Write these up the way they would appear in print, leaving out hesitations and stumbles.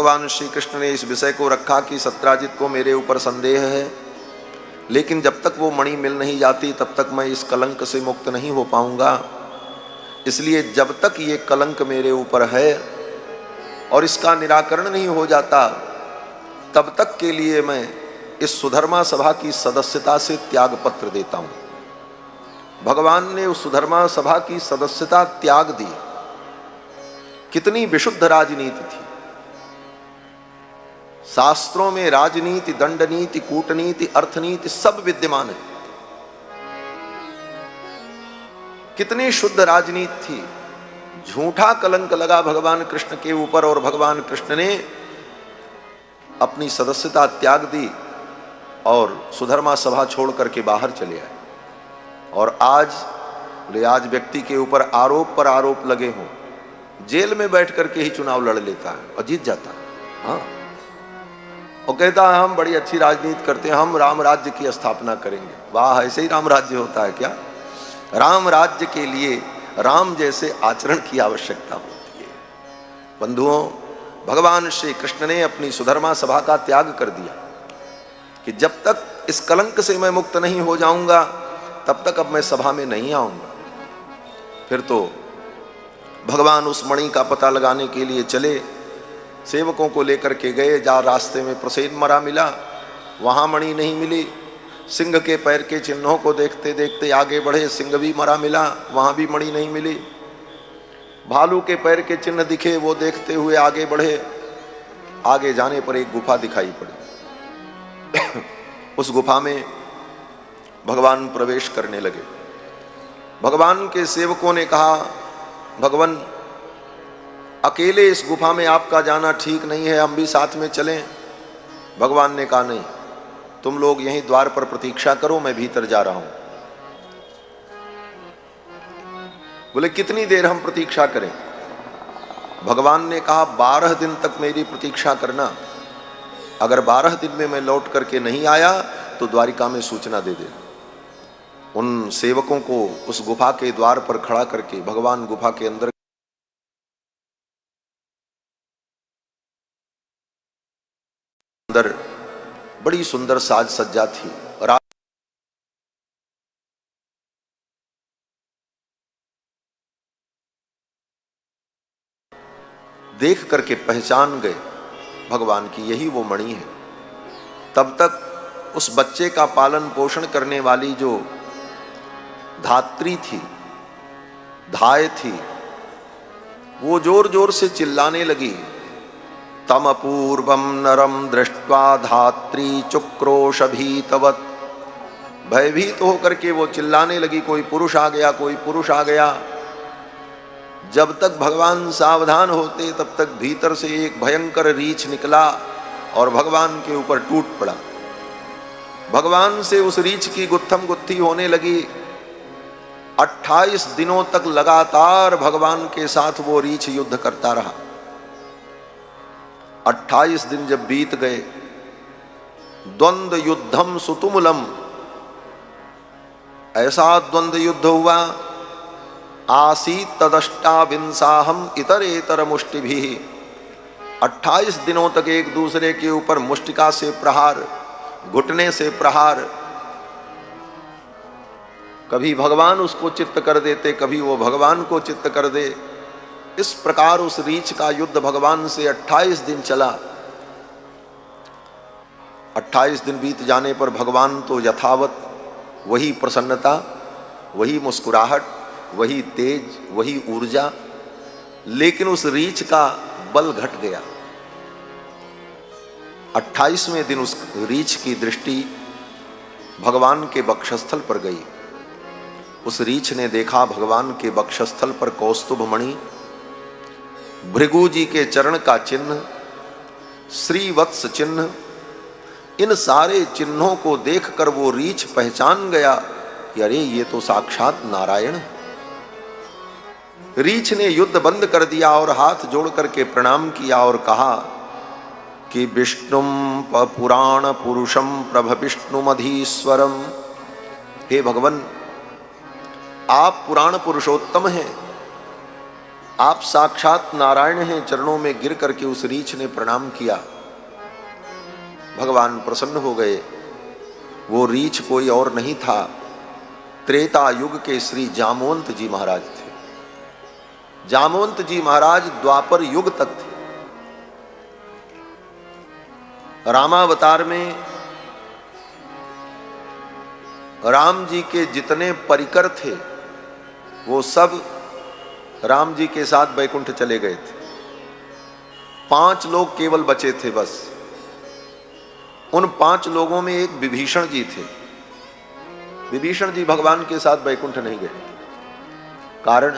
भगवान श्री कृष्ण ने इस विषय को रखा कि सत्राजित को मेरे ऊपर संदेह है, लेकिन जब तक वो मणि मिल नहीं जाती तब तक मैं इस कलंक से मुक्त नहीं हो पाऊंगा। इसलिए जब तक ये कलंक मेरे ऊपर है और इसका निराकरण नहीं हो जाता तब तक के लिए मैं इस सुधर्मा सभा की सदस्यता से त्याग पत्र देता हूं। भगवान ने उस सुधर्मा सभा की सदस्यता त्याग दी। कितनी विशुद्ध राजनीति थी। शास्त्रों में राजनीति, दंडनीति, कूटनीति, अर्थनीति सब विद्यमान है। कितनी शुद्ध राजनीति थी। झूठा कलंक लगा भगवान कृष्ण के ऊपर और भगवान कृष्ण ने अपनी सदस्यता त्याग दी और सुधर्मा सभा छोड़ करके बाहर चले आए। और आज व्यक्ति के ऊपर आरोप पर आरोप लगे हों, जेल में बैठ करके ही चुनाव लड़ लेता है और जीत जाता है। हाँ, और कहता है हम बड़ी अच्छी राजनीति करते हैं, हम राम राज्य की स्थापना करेंगे। वाह, ऐसे ही राम राज्य होता है क्या? राम राज्य के लिए राम जैसे आचरण की आवश्यकता होती है। बंधुओं, भगवान श्री कृष्ण ने अपनी सुधर्मा सभा का त्याग कर दिया कि जब तक इस कलंक से मैं मुक्त नहीं हो जाऊंगा तब तक अब मैं सभा में नहीं आऊंगा। फिर तो भगवान उस मणि का पता लगाने के लिए चले, सेवकों को लेकर के गए। जहाँ रास्ते में प्रसेन मरा मिला, वहाँ मणि नहीं मिली। सिंह के पैर के चिन्हों को देखते देखते आगे बढ़े, सिंह भी मरा मिला, वहाँ भी मणि नहीं मिली। भालू के पैर के चिन्ह दिखे, वो देखते हुए आगे बढ़े। आगे जाने पर एक गुफा दिखाई पड़ी। उस गुफा में भगवान प्रवेश करने लगे। भगवान के सेवकों ने कहा, भगवान अकेले इस गुफा में आपका जाना ठीक नहीं है, हम भी साथ में चलें। भगवान ने कहा नहीं, तुम लोग यहीं द्वार पर प्रतीक्षा करो, मैं भीतर जा रहा हूं। बोले कितनी देर हम प्रतीक्षा करें? भगवान ने कहा 12 दिन तक मेरी प्रतीक्षा करना। अगर 12 दिन में मैं लौट करके नहीं आया तो द्वारिका में सूचना दे देना। उन सेवकों को उस गुफा के द्वार पर खड़ा करके भगवान गुफा के अंदर बड़ी सुंदर साज सज्जा थी। देख करके पहचान गए भगवान की यही वो मणि है। तब तक उस बच्चे का पालन पोषण करने वाली जो धात्री थी, धाय थी, वो जोर जोर से चिल्लाने लगी। तम अपूर्वम नरम दृष्ट्वा धात्री चुक्रोश भीतवत। भयभीत होकर के वो चिल्लाने लगी, कोई पुरुष आ गया, कोई पुरुष आ गया। जब तक भगवान सावधान होते तब तक भीतर से एक भयंकर रीछ निकला और भगवान के ऊपर टूट पड़ा। भगवान से उस रीछ की गुत्थम गुत्थी होने लगी। 28 दिनों तक लगातार भगवान के साथ वो रीछ युद्ध करता रहा। 28 दिन जब बीत गए, द्वंद्व युद्धम सुतुमुलम, ऐसा द्वंद्व युद्ध हुआ। आसीत तदष्टाविंसाहम इतरेतर मुष्टिभिः। 28 दिनों तक एक दूसरे के ऊपर मुष्टिका से प्रहार, घुटने से प्रहार। कभी भगवान उसको चित्त कर देते, कभी वो भगवान को चित्त कर दे। इस प्रकार उस रीछ का युद्ध भगवान से 28 दिन चला। 28 दिन बीत जाने पर भगवान तो यथावत वही प्रसन्नता, वही मुस्कुराहट, वही तेज, वही ऊर्जा, लेकिन उस रीछ का बल घट गया। 28वें दिन उस रीछ की दृष्टि भगवान के वक्षस्थल पर गई। उस रीछ ने देखा भगवान के वक्षस्थल पर कौस्तुभ मणि, भृगु जी के चरण का चिन्ह, श्रीवत्स चिन्ह। इन सारे चिन्हों को देखकर वो रीछ पहचान गया कि अरे ये तो साक्षात नारायण है। रीछ ने युद्ध बंद कर दिया और हाथ जोड़ करके प्रणाम किया और कहा कि विष्णुम पुराण पुरुषम प्रभ विष्णुमधीश्वरम। हे भगवान, आप पुराण पुरुषोत्तम हैं, आप साक्षात नारायण हैं। चरणों में गिर करके उस रीछ ने प्रणाम किया, भगवान प्रसन्न हो गए। वो रीछ कोई और नहीं था, त्रेता युग के श्री जामवंत जी महाराज थे। जामवंत जी महाराज द्वापर युग तक थे। रामावतार में राम जी के जितने परिकर थे वो सब राम जी के साथ बैकुंठ चले गए थे। 5 लोग केवल बचे थे बस। उन 5 लोगों में एक विभीषण जी थे। विभीषण जी भगवान के साथ बैकुंठ नहीं गए। कारण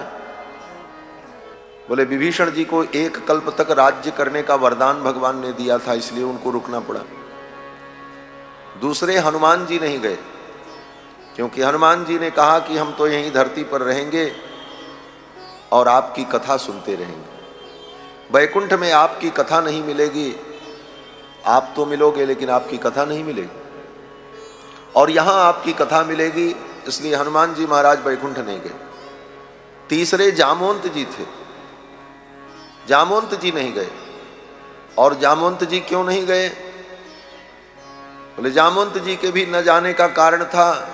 बोले विभीषण जी को 1 कल्प तक राज्य करने का वरदान भगवान ने दिया था, इसलिए उनको रुकना पड़ा। दूसरे हनुमान जी नहीं गए, क्योंकि हनुमान जी ने कहा कि हम तो यहीं धरती पर रहेंगे और आपकी कथा सुनते रहेंगे। बैकुंठ में आपकी कथा नहीं मिलेगी, आप तो मिलोगे लेकिन आपकी कथा नहीं मिलेगी, और यहां आपकी कथा मिलेगी, इसलिए हनुमान जी महाराज बैकुंठ नहीं गए। तीसरे जामवंत जी थे, जामवंत जी नहीं गए। और जामवंत जी क्यों नहीं गए? बोले जामवंत जी के भी न जाने का कारण था,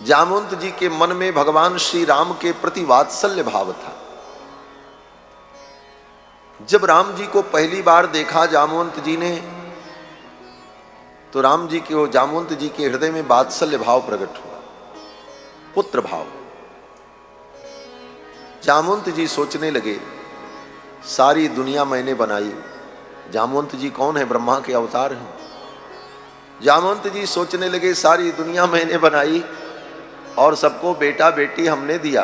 जामवंत जी के मन में भगवान श्री राम के प्रति वात्सल्य भाव था। जब राम जी को पहली बार देखा जामवंत जी ने, तो राम जी के जामवंत जी के हृदय में वात्सल्य भाव प्रकट हुआ, पुत्र भाव। जामवंत जी सोचने लगे सारी दुनिया मैंने बनाई। जामवंत जी कौन है? ब्रह्मा के अवतार हैं। जामवंत जी सोचने लगे सारी दुनिया मैंने बनाई और सबको बेटा बेटी हमने दिया,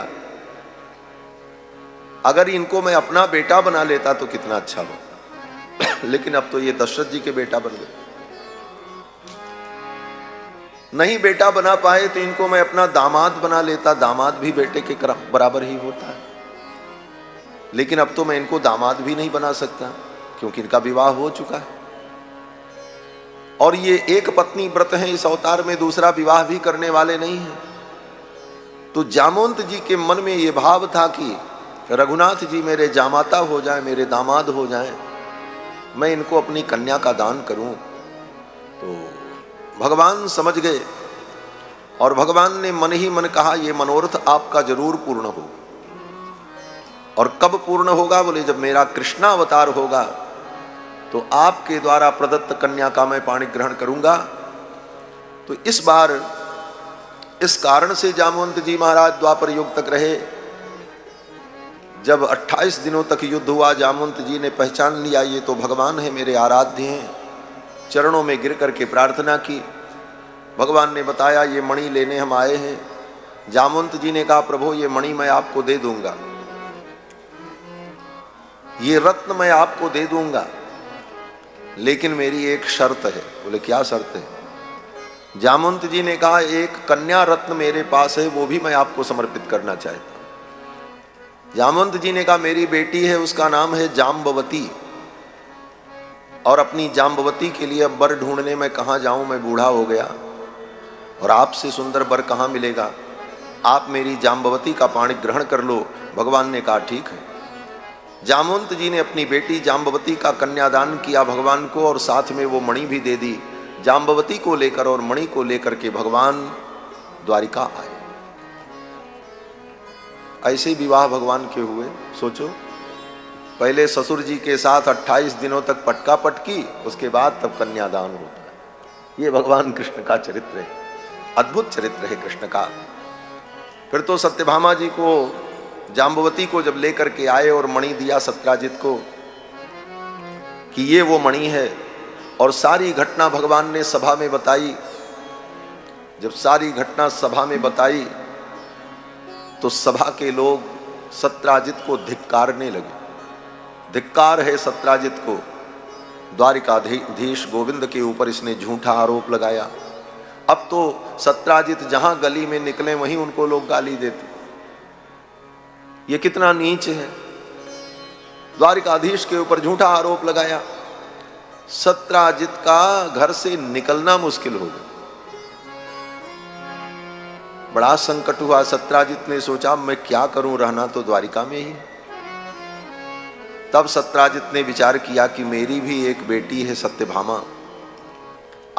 अगर इनको मैं अपना बेटा बना लेता तो कितना अच्छा होता। लेकिन अब तो ये दशरथ जी के बेटा बन गए। नहीं बेटा बना पाए तो इनको मैं अपना दामाद बना लेता, दामाद भी बेटे के बराबर ही होता है। लेकिन अब तो मैं इनको दामाद भी नहीं बना सकता, क्योंकि इनका विवाह हो चुका है और ये एक पत्नी व्रत हैं, इस अवतार में दूसरा विवाह भी करने वाले नहीं हैं। तो जामवंत जी के मन में ये भाव था कि रघुनाथ जी मेरे जामाता हो जाए, मेरे दामाद हो जाए, मैं इनको अपनी कन्या का दान करूं। तो भगवान समझ गए और भगवान ने मन ही मन कहा ये मनोरथ आपका जरूर पूर्ण होगा। और कब पूर्ण होगा? बोले जब मेरा कृष्णावतार होगा तो आपके द्वारा प्रदत्त कन्या का मैं पाणी ग्रहण करूंगा। तो इस बार इस कारण से जामवंत जी महाराज द्वापर युग तक रहे। जब 28 दिनों तक युद्ध हुआ, जामवंत जी ने पहचान लिया ये तो भगवान है, मेरे आराध्य हैं। चरणों में गिर करके प्रार्थना की। भगवान ने बताया ये मणि लेने हम आए हैं। जामवंत जी ने कहा प्रभु ये मणि मैं आपको दे दूंगा, ये रत्न मैं आपको दे दूंगा, लेकिन मेरी एक शर्त है। बोले क्या शर्त है? जामवंत जी ने कहा एक कन्या रत्न मेरे पास है, वो भी मैं आपको समर्पित करना चाहता हूं। जामवंत जी ने कहा मेरी बेटी है, उसका नाम है जाम्बवती, और अपनी जाम्बवती के लिए अब वर ढूंढने मैं कहाँ जाऊं, मैं बूढ़ा हो गया और आपसे सुंदर वर कहाँ मिलेगा, आप मेरी जाम्बवती का पाणी ग्रहण कर लो। भगवान ने कहा ठीक है। जामवंत जी ने अपनी बेटी जाम्बवती का कन्यादान किया भगवान को, और साथ में वो मणि भी दे दी। जाम्बवती को लेकर और मणि को लेकर के भगवान द्वारिका आए। ऐसे विवाह भगवान के हुए। सोचो, पहले ससुर जी के साथ 28 दिनों तक पटका पटकी, उसके बाद तब कन्यादान होता है। ये भगवान कृष्ण का चरित्र है, अद्भुत चरित्र है कृष्ण का। फिर तो सत्यभामा जी को, जाम्बवती को जब लेकर के आए और मणि दिया सत्याजित को कि ये वो मणि है, और सारी घटना भगवान ने सभा में बताई। जब सारी घटना सभा में बताई तो सभा के लोग सत्याजित को धिक्कारने लगे। धिक्कार है सत्याजित को, द्वारिकाधीश गोविंद के ऊपर इसने झूठा आरोप लगाया। अब तो सत्याजित जहां गली में निकले वहीं उनको लोग गाली देते। ये कितना नीच है, द्वारिकाधीश के ऊपर झूठा आरोप लगाया। सत्याजित का घर से निकलना मुश्किल हो गया। बड़ा संकट हुआ। सत्राजित ने सोचा मैं क्या करूं, रहना तो द्वारिका में ही। तब सत्राजित ने विचार किया कि मेरी भी एक बेटी है सत्यभामा,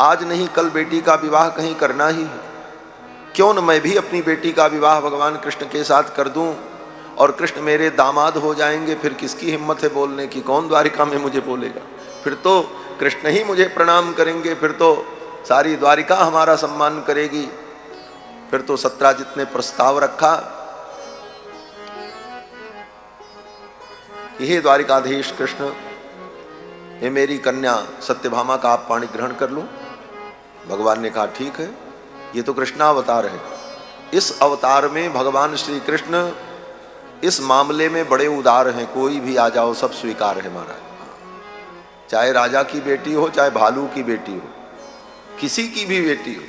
आज नहीं कल बेटी का विवाह कहीं करना ही है, क्यों न मैं भी अपनी बेटी का विवाह भगवान कृष्ण के साथ कर दूं और कृष्ण मेरे दामाद हो जाएंगे। फिर किसकी हिम्मत है बोलने की, कौन द्वारिका में मुझे बोलेगा, फिर तो कृष्ण ही मुझे प्रणाम करेंगे, फिर तो सारी द्वारिका हमारा सम्मान करेगी। फिर तो सत्राजित ने प्रस्ताव रखा कि हे द्वारिकाधीश कृष्ण, ये मेरी कन्या सत्यभामा का आप पाणी ग्रहण कर लो। भगवान ने कहा ठीक है, ये तो कृष्णावतार है, इस अवतार में भगवान श्री कृष्ण इस मामले में बड़े उदार हैं, कोई भी आ जाओ सब स्वीकार है महाराज, चाहे राजा की बेटी हो चाहे भालू की बेटी हो, किसी की भी बेटी हो,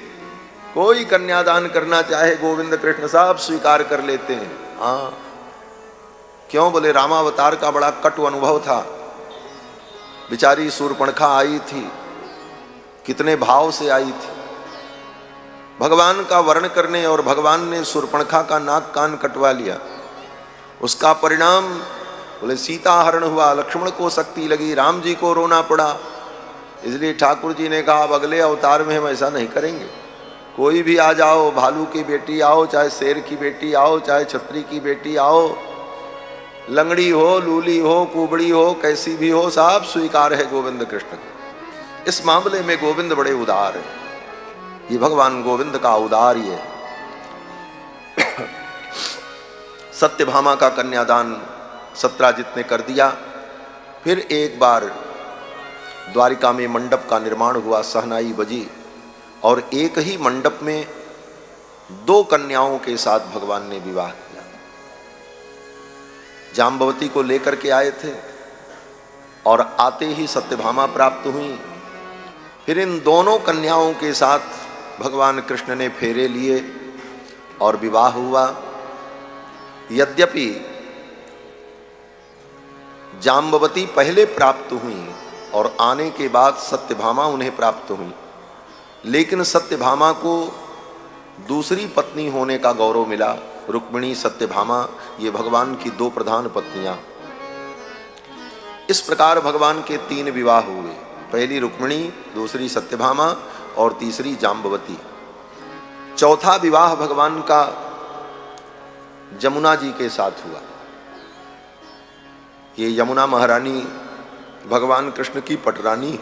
कोई कन्यादान करना चाहे गोविंद कृष्ण साहब स्वीकार कर लेते हैं। हाँ, क्यों बोले रामावतार का बड़ा कटु अनुभव था। बेचारी शूर्पणखा आई थी, कितने भाव से आई थी भगवान का वर्ण करने, और भगवान ने शूर्पणखा का नाक कान कटवा लिया। उसका परिणाम बोले सीता हरण हुआ, लक्ष्मण को शक्ति लगी, राम जी को रोना पड़ा। इसलिए ठाकुर जी ने कहा अब अगले अवतार में हम ऐसा नहीं करेंगे, कोई भी आ जाओ, भालू की बेटी आओ, चाहे शेर की बेटी आओ, चाहे छतरी की बेटी आओ, लंगड़ी हो, लूली हो, कुबड़ी हो, कैसी भी हो, साहब स्वीकार है गोविंद कृष्ण के। इस मामले में गोविंद बड़े उदार है, ये भगवान गोविंद का औदार्य है। सत्यभामा का कन्यादान सत्राजित ने कर दिया। फिर एक बार द्वारिका में मंडप का निर्माण हुआ, सहनाई बजी, और एक ही मंडप में दो कन्याओं के साथ भगवान ने विवाह किया। जाम्बवती को लेकर के आए थे और आते ही सत्यभामा प्राप्त हुई। फिर इन दोनों कन्याओं के साथ भगवान कृष्ण ने फेरे लिए और विवाह हुआ। यद्यपि जाम्बवती पहले प्राप्त हुई और आने के बाद सत्यभामा उन्हें प्राप्त हुई, लेकिन सत्यभामा को दूसरी पत्नी होने का गौरव मिला। रुक्मिणी सत्यभामा, ये भगवान की दो प्रधान पत्नियां। इस प्रकार भगवान के तीन विवाह हुए, पहली रुक्मिणी, दूसरी सत्यभामा और तीसरी जाम्बवती। चौथा विवाह भगवान का जमुना जी के साथ हुआ। ये यमुना महारानी भगवान कृष्ण की पटरानी है।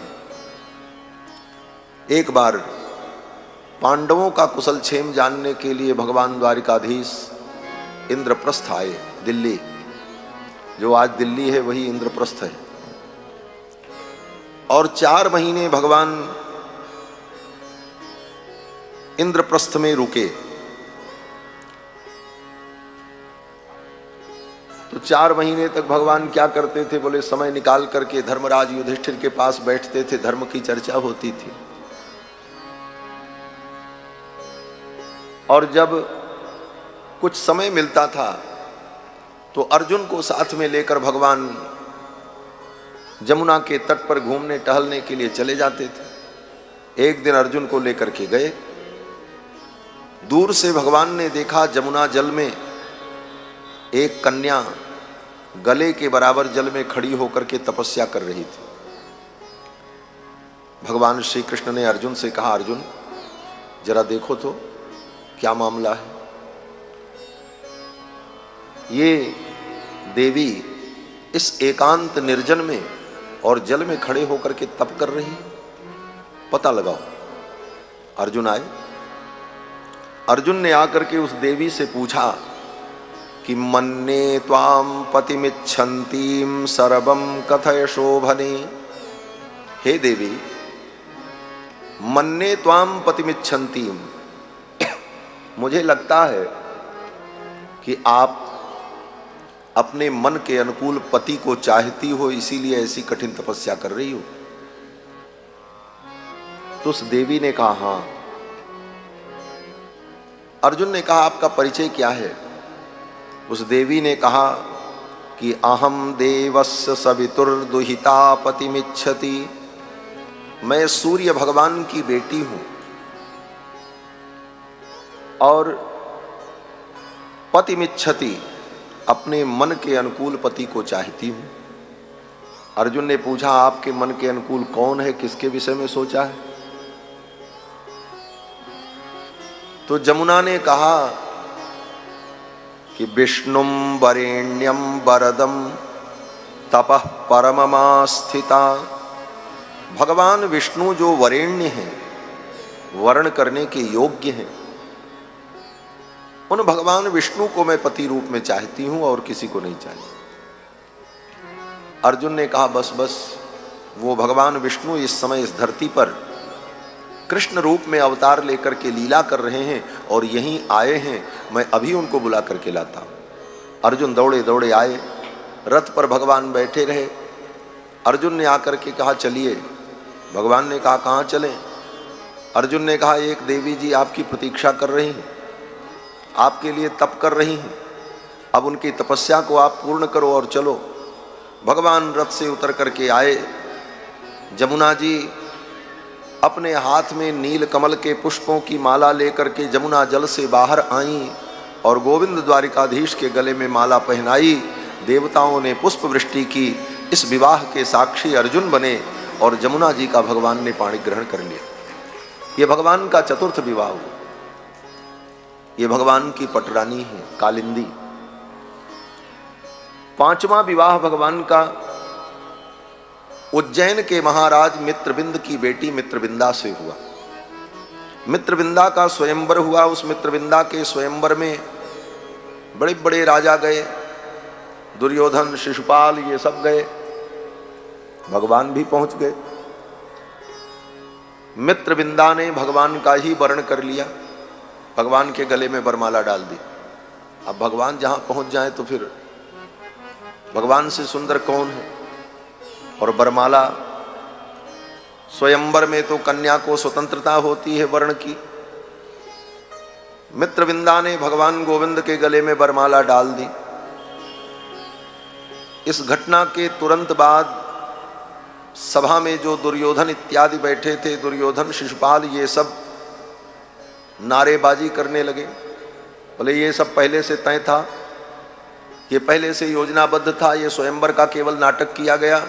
एक बार पांडवों का कुशल क्षेम जानने के लिए भगवान द्वारिकाधीश इंद्रप्रस्थ आए। दिल्ली, जो आज दिल्ली है वही इंद्रप्रस्थ है। और 4 महीने भगवान इंद्रप्रस्थ में रुके। तो 4 महीने तक भगवान क्या करते थे बोले, समय निकाल करके धर्मराज युधिष्ठिर के पास बैठते थे, धर्म की चर्चा होती थी। और जब कुछ समय मिलता था तो अर्जुन को साथ में लेकर भगवान जमुना के तट पर घूमने टहलने के लिए चले जाते थे। एक दिन अर्जुन को लेकर के गए। दूर से भगवान ने देखा जमुना जल में एक कन्या गले के बराबर जल में खड़ी होकर के तपस्या कर रही थी। भगवान श्री कृष्ण ने अर्जुन से कहा, अर्जुन जरा देखो तो क्या मामला है। ये देवी इस एकांत निर्जन में और जल में खड़े होकर के तप कर रही है, पता लगाओ। अर्जुन आए। अर्जुन ने आकर के उस देवी से पूछा कि मन्ने त्वाम पतिमिच्छन्तीम सर्वम कथय शोभने। हे देवी, मन्ने त्वाम पतिमिच्छन्तीम, मुझे लगता है कि आप अपने मन के अनुकूल पति को चाहती हो, इसीलिए ऐसी कठिन तपस्या कर रही हो। तो उस देवी ने कहा हां। अर्जुन ने कहा आपका परिचय क्या है। उस देवी ने कहा कि अहम देवस्य सवितुर्दुहिता पतिमिच्छति, मैं सूर्य भगवान की बेटी हूं और पतिमिच्छति, अपने मन के अनुकूल पति को चाहती हूं। अर्जुन ने पूछा, आपके मन के अनुकूल कौन है, किसके विषय में सोचा है? तो जमुना ने कहा कि विष्णुम वरेण्यम वरदम तपः परममास्थिता। भगवान विष्णु जो वरेण्य हैं, वर्ण करने के योग्य हैं, उन भगवान विष्णु को मैं पति रूप में चाहती हूं और किसी को नहीं चाहिए। अर्जुन ने कहा, बस बस, वो भगवान विष्णु इस समय इस धरती पर कृष्ण रूप में अवतार लेकर के लीला कर रहे हैं और यहीं आए हैं, मैं अभी उनको बुला करके लाता हूं। अर्जुन दौड़े दौड़े आए, रथ पर भगवान बैठे रहे। अर्जुन ने आकर के कहा, चलिए। भगवान ने कहा, कहाँ चलें? अर्जुन ने कहा, एक देवी जी आपकी प्रतीक्षा कर रही हैं, आपके लिए तप कर रही हैं, अब उनकी तपस्या को आप पूर्ण करो और चलो। भगवान रथ से उतर करके आए। जमुना जी अपने हाथ में नील कमल के पुष्पों की माला लेकर के जमुना जल से बाहर आईं और गोविंद द्वारिकाधीश के गले में माला पहनाई। देवताओं ने पुष्प वृष्टि की। इस विवाह के साक्षी अर्जुन बने और जमुना जी का भगवान ने पाणी ग्रहण कर लिया। ये भगवान का चतुर्थ विवाह हुआ। ये भगवान की पटरानी है कालिंदी। पांचवा विवाह भगवान का उज्जैन के महाराज मित्रविंद की बेटी मित्रविंदा से हुआ। मित्रविंदा का स्वयंवर हुआ। उस मित्रविंदा के स्वयंवर में बड़े बड़े राजा गए, दुर्योधन, शिशुपाल, ये सब गए, भगवान भी पहुंच गए। मित्रविंदा ने भगवान का ही वर्ण कर लिया, भगवान के गले में वरमाला डाल दी। अब भगवान जहां पहुंच जाए तो फिर भगवान से सुंदर कौन है? और वरमाला, स्वयंवर में तो कन्या को स्वतंत्रता होती है वर्ण की। मित्रविंदा ने भगवान गोविंद के गले में वरमाला डाल दी। इस घटना के तुरंत बाद सभा में जो दुर्योधन इत्यादि बैठे थे, दुर्योधन, शिशुपाल, ये सब नारेबाजी करने लगे। बोले ये सब पहले से तय था, ये पहले से योजनाबद्ध था, ये स्वयंवर का केवल नाटक किया गया,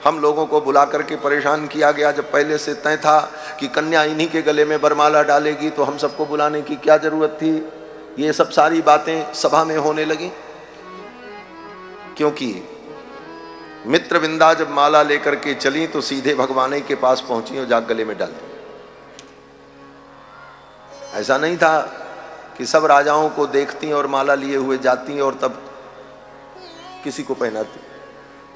हम लोगों को बुला करके परेशान किया गया। जब पहले से तय था कि कन्या इन्हीं के गले में वरमाला डालेगी तो हम सबको बुलाने की क्या जरूरत थी? ये सब सारी बातें सभा में होने लगी, क्योंकि मित्रविंदा जब माला लेकर के चली तो सीधे भगवान के पास पहुंची और जाग गले में डाल दी। ऐसा नहीं था कि सब राजाओं को देखती और माला लिए हुए जाती और तब किसी को पहनाती।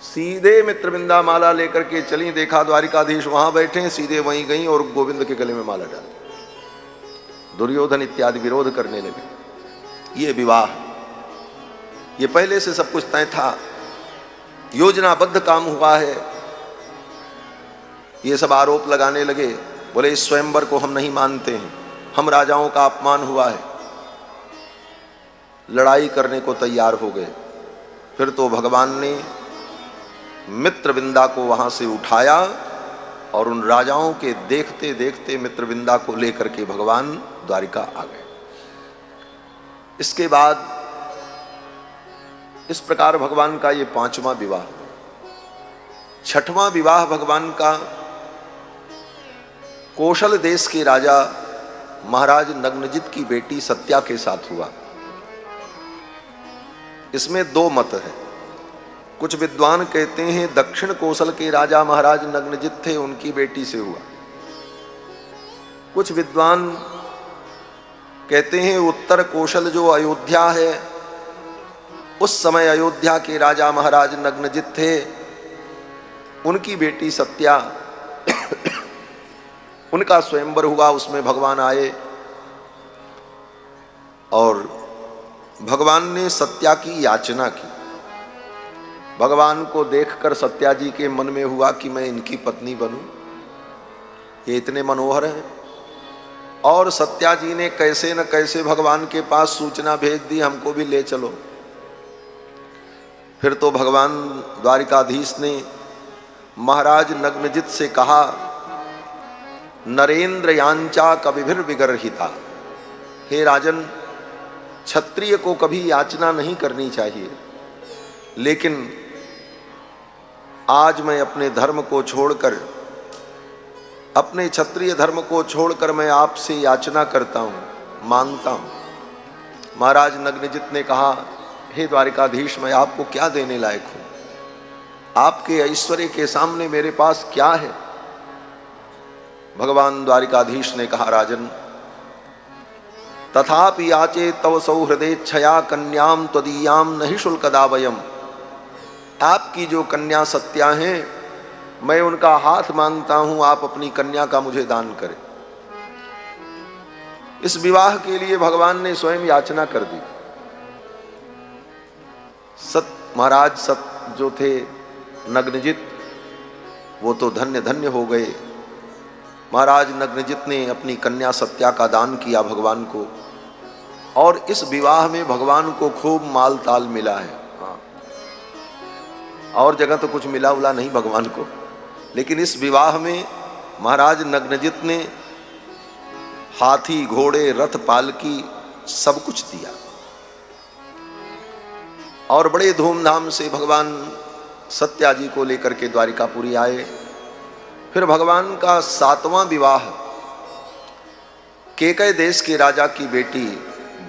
सीधे मित्रविंदा माला लेकर के चली, देखा द्वारिकाधीश वहां बैठे, सीधे वहीं गई और गोविंद के गले में माला डाल दी। दुर्योधन इत्यादि विरोध करने लगे। ये विवाह, ये पहले से सब कुछ तय था, योजनाबद्ध काम हुआ है। ये सब आरोप लगाने लगे। बोले इस स्वयंवर को हम नहीं मानते हैं, हम राजाओं का अपमान हुआ है। लड़ाई करने को तैयार हो गए। फिर तो भगवान ने मित्रविंदा को वहां से उठाया और उन राजाओं के देखते देखते मित्रविंदा को लेकर के भगवान द्वारिका आ गए। इसके बाद इस प्रकार भगवान का ये पांचवा विवाह। छठवां विवाह भगवान का कौशल देश के राजा महाराज नग्नजित की बेटी सत्या के साथ हुआ। इसमें दो मत है। कुछ विद्वान कहते हैं दक्षिण कौशल के राजा महाराज नग्नजित थे, उनकी बेटी से हुआ। कुछ विद्वान कहते हैं उत्तर कौशल जो अयोध्या है, उस समय अयोध्या के राजा महाराज नग्नजित थे, उनकी बेटी सत्या, उनका स्वयंवर हुआ, उसमें भगवान आए और भगवान ने सत्या की याचना की। भगवान को देखकर सत्या जी के मन में हुआ कि मैं इनकी पत्नी बनूं, ये इतने मनोहर हैं। और सत्या जी ने कैसे न कैसे भगवान के पास सूचना भेज दी, हमको भी ले चलो। फिर तो भगवान द्वारिकाधीश ने महाराज नग्नजित से कहा, नरेंद्र यांचा कविभिर विगर्हिता, हे राजन, क्षत्रिय को कभी याचना नहीं करनी चाहिए, लेकिन आज मैं अपने धर्म को छोड़कर, अपने क्षत्रिय धर्म को छोड़कर मैं आपसे याचना करता हूँ, मांगता हूँ। महाराज नग्नजित ने कहा, हे द्वारिकाधीश, मैं आपको क्या देने लायक हूँ? आपके ऐश्वर्य के सामने मेरे पास क्या है? भगवान द्वारिकाधीश ने कहा, राजन, तथापि याचे तव सौहृदेच्छया कन्याम त्वदीयाम नहि शुल्कदावयम्। आपकी जो कन्या सत्या हैं, मैं उनका हाथ मांगता हूं, आप अपनी कन्या का मुझे दान करें। इस विवाह के लिए भगवान ने स्वयं याचना कर दी। महाराज सत जो थे नग्नजित, वो तो धन्य धन्य हो गए। महाराज नग्नजित ने अपनी कन्या सत्या का दान किया भगवान को, और इस विवाह में भगवान को खूब माल ताल मिला है। और जगह तो कुछ मिला उला नहीं भगवान को, लेकिन इस विवाह में महाराज नग्नजित ने हाथी, घोड़े, रथ, पालकी सब कुछ दिया, और बड़े धूमधाम से भगवान सत्या जी को लेकर के द्वारिकापुरी आए। फिर भगवान का 7वां विवाह केकय देश के राजा की बेटी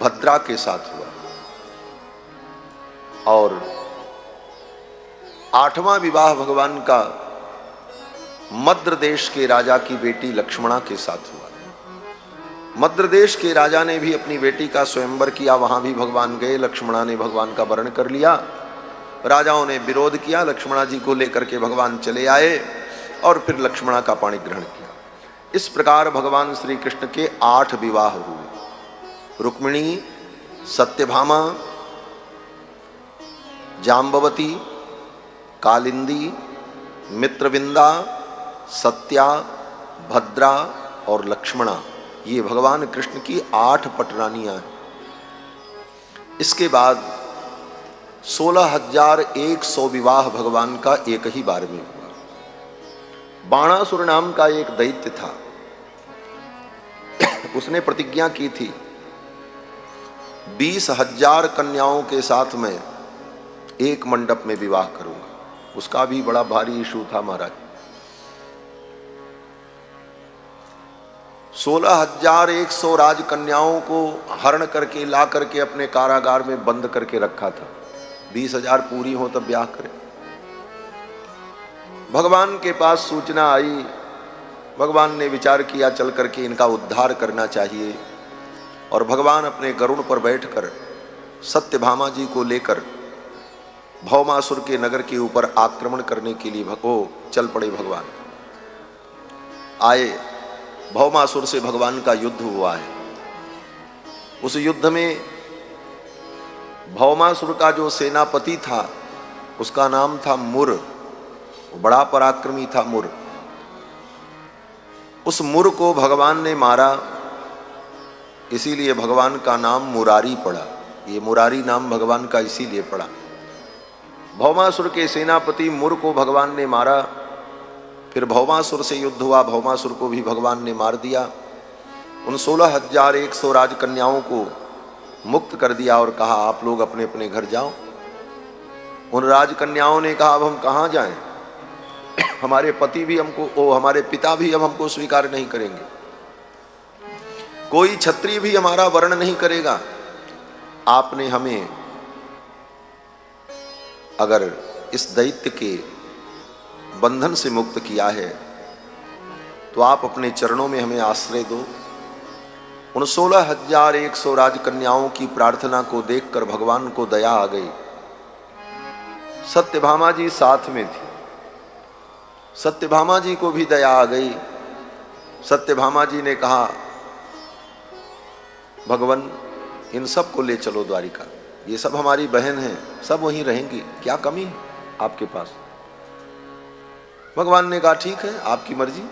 भद्रा के साथ हुआ, और 8वां विवाह भगवान का मद्र देश के राजा की बेटी लक्ष्मणा के साथ हुआ। मद्र देश के राजा ने भी अपनी बेटी का स्वयंवर किया, वहां भी भगवान गए। लक्ष्मणा ने भगवान का वरण कर लिया। राजाओं ने विरोध किया, लक्ष्मणा जी को लेकर के भगवान चले आए और फिर लक्ष्मणा का पाणी ग्रहण किया। इस प्रकार भगवान श्री कृष्ण के 8 विवाह हुए। रुक्मिणी, सत्यभामा, जाम्बवती, कालिंदी, मित्रविंदा, सत्या, भद्रा और लक्ष्मणा, ये भगवान कृष्ण की 8 पटरानियां हैं। इसके बाद 16,100 विवाह भगवान का एक ही बार में हुआ। बाणासुर नाम का एक दैत्य था, उसने प्रतिज्ञा की थी 20,000 कन्याओं के साथ मैं एक मंडप में विवाह करूंगा। उसका भी बड़ा भारी इशू था महाराज। 16,100 राजकन्याओं को हरण करके ला करके अपने कारागार में बंद करके रखा था। 20,000 पूरी हो तब ब्याह करे। भगवान के पास सूचना आई, भगवान ने विचार किया चल करके इनका उद्धार करना चाहिए, और भगवान अपने गरुड़ पर बैठकर सत्यभामा जी को लेकर भौमासुर के नगर के ऊपर आक्रमण करने के लिए चल पड़े। भगवान आए, भौमासुर से भगवान का युद्ध हुआ है। उस युद्ध में भौमासुर का जो सेनापति था उसका नाम था मुर, बड़ा पराक्रमी था मुर। उस मुर को भगवान ने मारा, इसीलिए भगवान का नाम मुरारी पड़ा। ये मुरारी नाम भगवान का इसीलिए पड़ा। भौमासुर के सेनापति मुर को भगवान ने मारा। फिर भौमासुर से युद्ध हुआ, भौमासुर को भी भगवान ने मार दिया। उन 16,100 राजकन्याओं को मुक्त कर दिया और कहा आप लोग अपने अपने घर जाओ। उन राजकन्याओं ने कहा अब हम कहाँ जाएं, हमारे पति भी हमको, हमारे पिता भी अब हमको स्वीकार नहीं करेंगे, कोई क्षत्रिय भी हमारा वर्ण नहीं करेगा। आपने हमें अगर इस दैत्य के बंधन से मुक्त किया है तो आप अपने चरणों में हमें आश्रय दो। उन 16,100 राजकन्याओं की प्रार्थना को देखकर भगवान को दया आ गई। सत्यभामा जी साथ में थी, सत्यभामा जी को भी दया आ गई। सत्यभामा जी ने कहा भगवान इन सब को ले चलो द्वारिका, ये सब हमारी बहन हैं, सब वहीं रहेंगी, क्या कमी है आपके पास। भगवान ने कहा ठीक है आपकी मर्जी।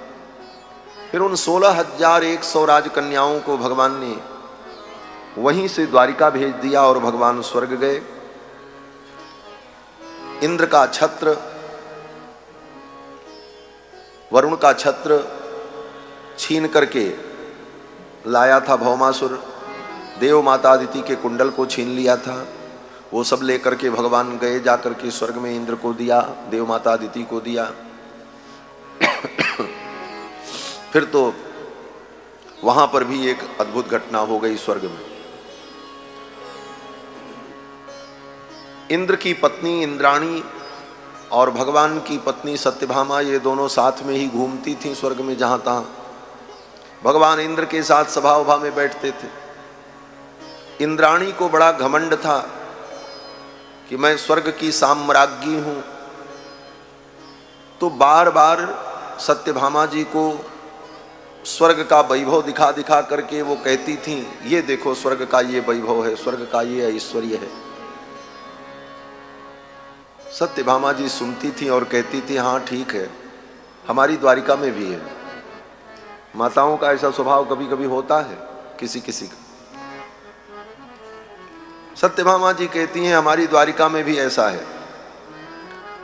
फिर उन 16,100 राजकन्याओं को भगवान ने वहीं से द्वारिका भेज दिया और भगवान स्वर्ग गए। इंद्र का छत्र, वरुण का छत्र छीन करके लाया था भौमासुर। देव माता अदिति के कुंडल को छीन लिया था, वो सब लेकर के भगवान गए, जाकर के स्वर्ग में इंद्र को दिया, देव माता अदिति को दिया। फिर तो वहां पर भी एक अद्भुत घटना हो गई स्वर्ग में। इंद्र की पत्नी इंद्राणी और भगवान की पत्नी सत्यभामा ये दोनों साथ में ही घूमती थीं स्वर्ग में जहां तहां। भगवान इंद्र के साथ सभा में बैठते थे। इंद्राणी को बड़ा घमंड था कि मैं स्वर्ग की साम्राज्ञी हूं, तो बार बार सत्यभामा जी को स्वर्ग का वैभव दिखा दिखा करके वो कहती थीं, ये देखो स्वर्ग का ये वैभव है, स्वर्ग का ये ऐश्वर्य है। सत्यभामा जी सुनती थी और कहती थी, हाँ ठीक है, हमारी द्वारिका में भी है। माताओं का ऐसा स्वभाव कभी कभी होता है किसी किसी का। सत्यभामा जी कहती हैं, हमारी द्वारिका में भी ऐसा है।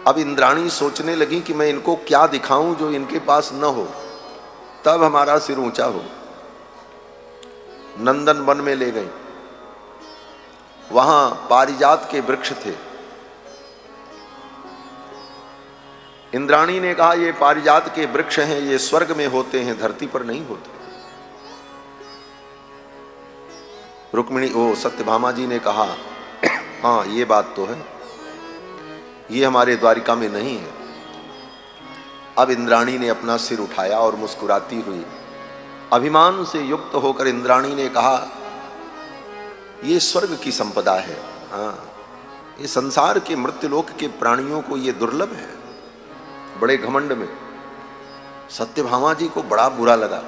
अब इंद्राणी सोचने लगी कि मैं इनको क्या दिखाऊं जो इनके पास न हो, तब हमारा सिर ऊंचा हो। नंदन वन में ले गई, वहां पारिजात के वृक्ष थे। इंद्राणी ने कहा, ये पारिजात के वृक्ष हैं, ये स्वर्ग में होते हैं, धरती पर नहीं होते। रुक्मिणी सत्यभामा जी ने कहा, हाँ ये बात तो है, ये हमारे द्वारिका में नहीं है। अब इंद्राणी ने अपना सिर उठाया और मुस्कुराती हुई अभिमान से युक्त होकर इंद्राणी ने कहा, ये स्वर्ग की संपदा है, हाँ ये संसार के मृत्युलोक के प्राणियों को ये दुर्लभ है। बड़े घमंड में सत्यभामा जी को बड़ा बुरा लगा।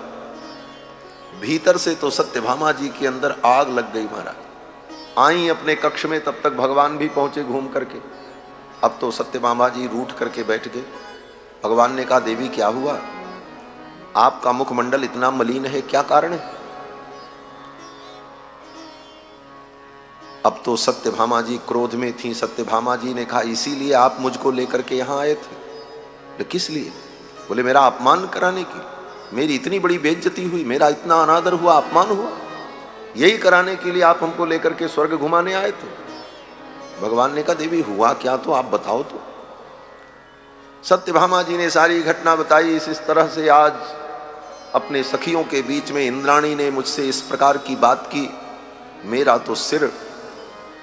भीतर से तो सत्यभामा जी के अंदर आग लग गई महाराज। आई अपने कक्ष में, तब तक भगवान भी पहुंचे घूम करके। अब तो सत्यभामा जी रूठ करके बैठ गए। भगवान ने कहा, देवी क्या हुआ, आपका मुखमंडल इतना मलिन है, क्या कारण है? अब तो सत्यभामा जी क्रोध में थी। सत्यभामा जी ने कहा, इसीलिए आप मुझको लेकर के यहां आए थे? किस लिए? बोले, मेरा अपमान कराने की, मेरी इतनी बड़ी बेइज्जती हुई, मेरा इतना अनादर हुआ, अपमान हुआ, यही कराने के लिए आप हमको लेकर के स्वर्ग घुमाने आए थे? भगवान ने कहा, देवी हुआ क्या तो आप बताओ तो। सत्यभामा जी ने सारी घटना बताई। इस तरह से आज अपने सखियों के बीच में इंद्राणी ने मुझसे इस प्रकार की बात की, मेरा तो सिर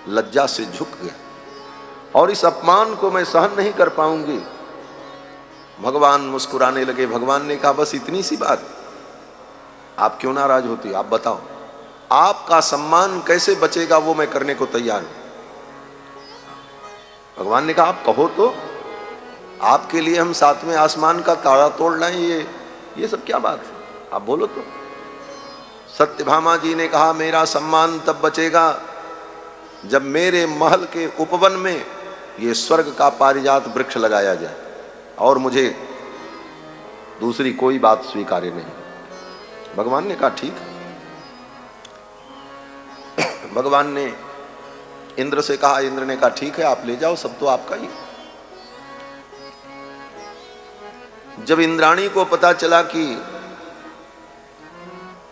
लज्जा से झुक गया और इस अपमान को मैं सहन नहीं कर पाऊंगी। भगवान मुस्कुराने लगे। भगवान ने कहा, बस इतनी सी बात, आप क्यों नाराज होती, आप बताओ, आपका सम्मान कैसे बचेगा वो मैं करने को तैयार हूं। भगवान ने कहा, आप कहो तो, आपके लिए हम सातवें आसमान का ताला तोड़ लाएं, ये सब क्या बात है, आप बोलो तो। सत्यभामा जी ने कहा, मेरा सम्मान तब बचेगा जब मेरे महल के उपवन में ये स्वर्ग का पारिजात वृक्ष लगाया जाए और मुझे दूसरी कोई बात स्वीकार्य नहीं। भगवान ने कहा, ठीक है। भगवान ने इंद्र से कहा, इंद्र ने कहा, ठीक है, आप ले जाओ, सब तो आपका ही। जब इंद्राणी को पता चला कि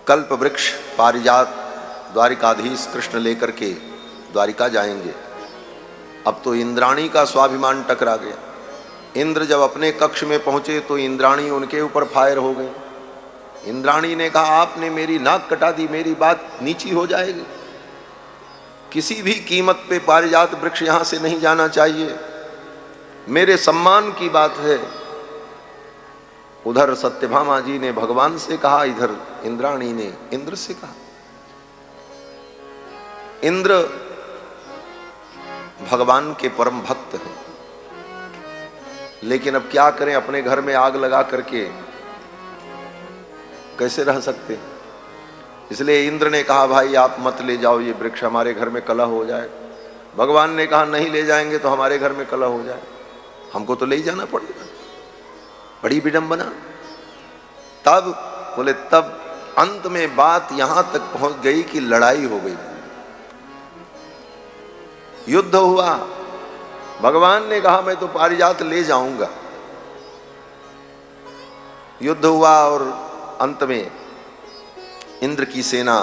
कल्प वृक्ष पारिजात द्वारिकाधीश कृष्ण लेकर के द्वारिका जाएंगे, अब तो इंद्राणी का स्वाभिमान टकरा गया। इंद्र जब अपने कक्ष में पहुंचे तो इंद्राणी उनके ऊपर फायर हो गई। इंद्राणी ने कहा, आपने मेरी नाक कटा दी, मेरी बात नीची हो जाएगी, किसी भी कीमत पे पारिजात वृक्ष यहां से नहीं जाना चाहिए, मेरे सम्मान की बात है। उधर सत्यभामा जी ने भगवान से कहा, इधर इंद्राणी ने इंद्र से कहा। इंद्र भगवान के परम भक्त हैं, लेकिन अब क्या करें, अपने घर में आग लगा करके कैसे रह सकते हैं। इसलिए इंद्र ने कहा, भाई आप मत ले जाओ ये वृक्ष, हमारे घर में कलह हो जाए। भगवान ने कहा, नहीं ले जाएंगे तो हमारे घर में कलह हो जाए, हमको तो ले ही जाना पड़ेगा। बड़ी विडंबना। तब बोले, तब अंत में बात यहां तक पहुंच गई कि लड़ाई हो गई, युद्ध हुआ। भगवान ने कहा, मैं तो पारिजात ले जाऊंगा। युद्ध हुआ और अंत में इंद्र की सेना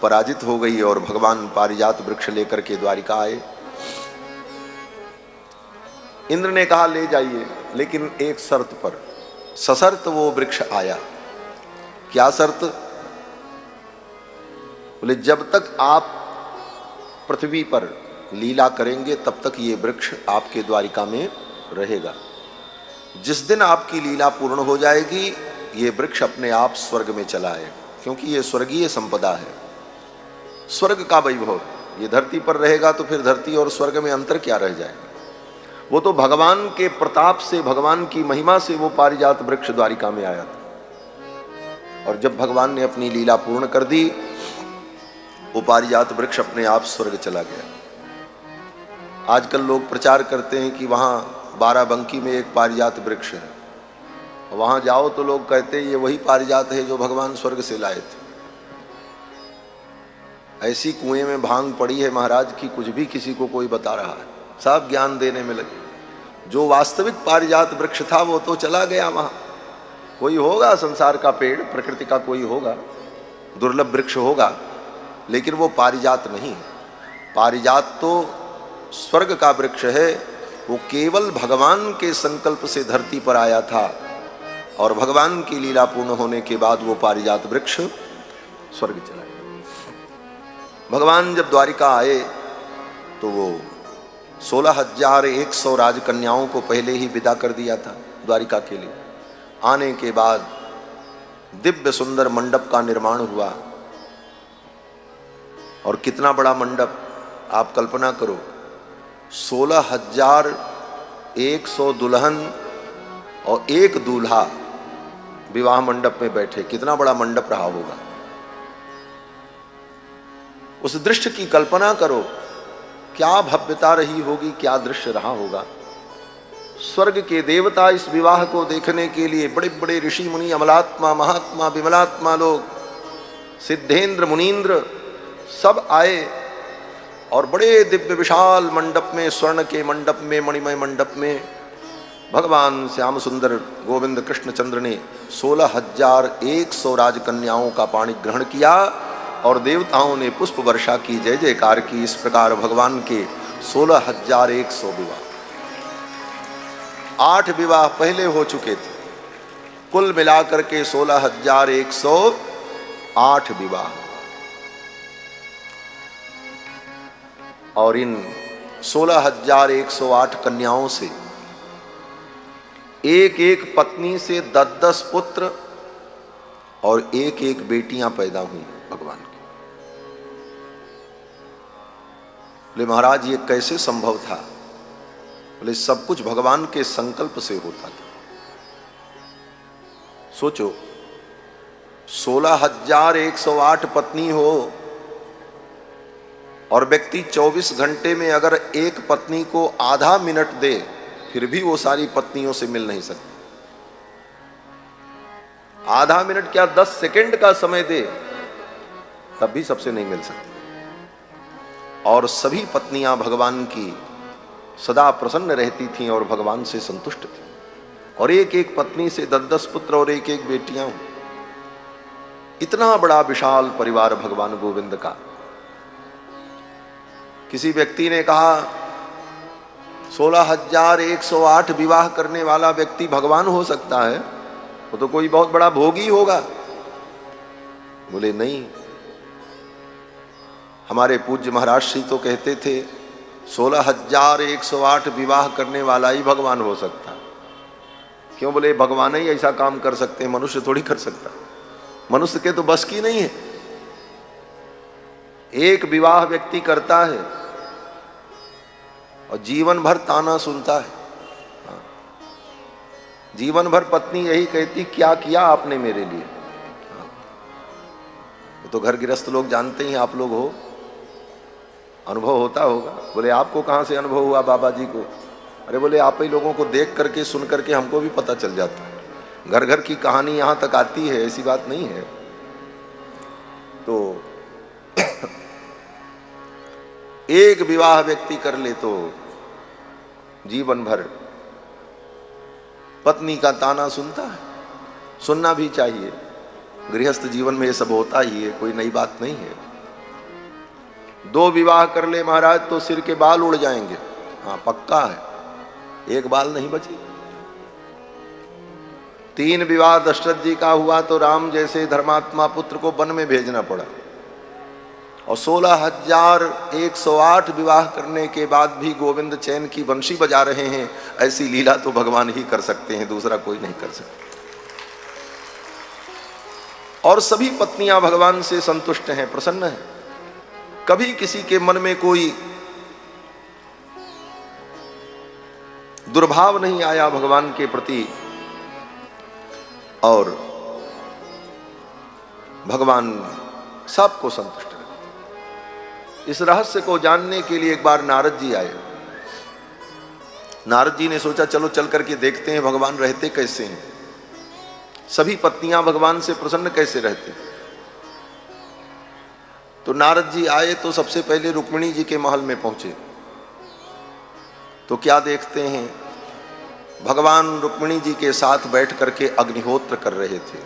पराजित हो गई और भगवान पारिजात वृक्ष लेकर के द्वारिका आए। इंद्र ने कहा ले जाइए, लेकिन एक शर्त पर। सशर्त वो वृक्ष आया। क्या शर्त? बोले जब तक आप पृथ्वी पर लीला करेंगे तब तक ये वृक्ष आपके द्वारिका में रहेगा। जिस दिन आपकी लीला पूर्ण हो जाएगी ये वृक्ष अपने आप स्वर्ग में चला आएगा, क्योंकि ये स्वर्गीय संपदा है, स्वर्ग का वैभव। ये धरती पर रहेगा तो फिर धरती और स्वर्ग में अंतर क्या रह जाएगा। वो तो भगवान के प्रताप से, भगवान की महिमा से वो पारिजात वृक्ष द्वारिका में आया था। और जब भगवान ने अपनी लीला पूर्ण कर दी वो पारिजात वृक्ष अपने आप स्वर्ग चला गया। आजकल लोग प्रचार करते हैं कि वहां बाराबंकी में एक पारिजात वृक्ष है, वहां जाओ तो लोग कहते हैं ये वही पारिजात है जो भगवान स्वर्ग से लाए थे। ऐसी कुएं में भांग पड़ी है महाराज की कुछ भी किसी को कोई बता रहा है, सब ज्ञान देने में लगे। जो वास्तविक पारिजात वृक्ष था वो तो चला गया। वहां कोई होगा संसार का पेड़, प्रकृति का कोई होगा, दुर्लभ वृक्ष होगा, लेकिन वो पारिजात नहीं है। पारिजात तो स्वर्ग का वृक्ष है। वो केवल भगवान के संकल्प से धरती पर आया था और भगवान की लीला पूर्ण होने के बाद वो पारिजात वृक्ष स्वर्ग चला गया। भगवान जब द्वारिका आए तो वो 16,100 राजकन्याओं को पहले ही विदा कर दिया था द्वारिका के लिए। आने के बाद दिव्य सुंदर मंडप का निर्माण हुआ। और कितना बड़ा मंडप, आप कल्पना करो, 16,100 दुल्हन और एक दूल्हा विवाह मंडप में बैठे। कितना बड़ा मंडप रहा होगा। उस दृश्य की कल्पना करो, क्या भव्यता रही होगी, क्या दृश्य रहा होगा। स्वर्ग के देवता इस विवाह को देखने के लिए, बड़े बड़े ऋषि मुनि, अमलात्मा, महात्मा, विमलात्मा लोग, सिद्धेंद्र, मुनीन्द्र सब आए और बड़े दिव्य विशाल मंडप में, स्वर्ण के मंडप में, मणिमय मंडप में भगवान श्याम सुंदर गोविंद कृष्ण चंद्र ने 16,100 राजकन्याओं का पाणी ग्रहण किया और देवताओं ने पुष्प वर्षा की, जय जयकार की। इस प्रकार भगवान के 16,100 विवाह, 8 विवाह पहले हो चुके थे, कुल मिलाकर के 16,108 विवाह। और इन 16,108 कन्याओं से एक एक पत्नी से 10-10 पुत्र और एक एक बेटियां पैदा हुई भगवान की। बोले महाराज ये कैसे संभव था? बोले सब कुछ भगवान के संकल्प से होता था। सोचो 16,108 पत्नी हो और व्यक्ति 24 घंटे में अगर एक पत्नी को आधा मिनट दे फिर भी वो सारी पत्नियों से मिल नहीं सकती। आधा मिनट क्या 10 सेकंड का समय दे तब भी सबसे नहीं मिल सकती। और सभी पत्नियां भगवान की सदा प्रसन्न रहती थीं और भगवान से संतुष्ट थीं। और एक एक पत्नी से 10-10 पुत्र और एक एक बेटियां। इतना बड़ा विशाल परिवार भगवान गोविंद का। किसी व्यक्ति ने कहा 16,108 विवाह करने वाला व्यक्ति भगवान हो सकता है? वो तो कोई बहुत बड़ा भोगी होगा। बोले नहीं, हमारे पूज्य महाराज श्री तो कहते थे 16,108 विवाह करने वाला ही भगवान हो सकता। क्यों? बोले भगवान ही ऐसा काम कर सकते हैं, मनुष्य थोड़ी कर सकता। मनुष्य के तो बस की नहीं है। एक विवाह व्यक्ति करता है और जीवन भर ताना सुनता है। जीवन भर पत्नी यही कहती क्या किया आपने मेरे लिए। तो घर गृहस्थ लोग जानते ही, आप लोग हो, अनुभव होता होगा। बोले आपको कहाँ से अनुभव हुआ बाबा जी को? अरे बोले आप ही लोगों को देख करके सुन करके हमको भी पता चल जाता है। घर घर की कहानी यहाँ तक आती है, ऐसी बात नहीं है। तो एक विवाह व्यक्ति कर ले तो जीवन भर पत्नी का ताना सुनता है। सुनना भी चाहिए, गृहस्थ जीवन में ये सब होता ही है, कोई नई बात नहीं है। 2 विवाह कर ले महाराज तो सिर के बाल उड़ जाएंगे। हाँ पक्का है, एक बाल नहीं बचेगा। 3 विवाह दशरथ जी का हुआ तो राम जैसे धर्मात्मा पुत्र को वन में भेजना पड़ा, और 16,108 विवाह करने के बाद भी गोविंद चैन की बंशी बजा रहे हैं। ऐसी लीला तो भगवान ही कर सकते हैं, दूसरा कोई नहीं कर सकता। और सभी पत्नियां भगवान से संतुष्ट हैं, प्रसन्न हैं। कभी किसी के मन में कोई दुर्भाव नहीं आया भगवान के प्रति, और भगवान सबको संतुष्ट रखते। इस रहस्य को जानने के लिए एक बार नारद जी आए। नारद जी ने सोचा चलो चल करके देखते हैं भगवान रहते कैसे हैं, सभी पत्नियां भगवान से प्रसन्न कैसे रहते हैं। तो नारद जी आए तो सबसे पहले रुक्मिणी जी के महल में पहुंचे, तो क्या देखते हैं, भगवान रुक्मिणी जी के साथ बैठ करके अग्निहोत्र कर रहे थे।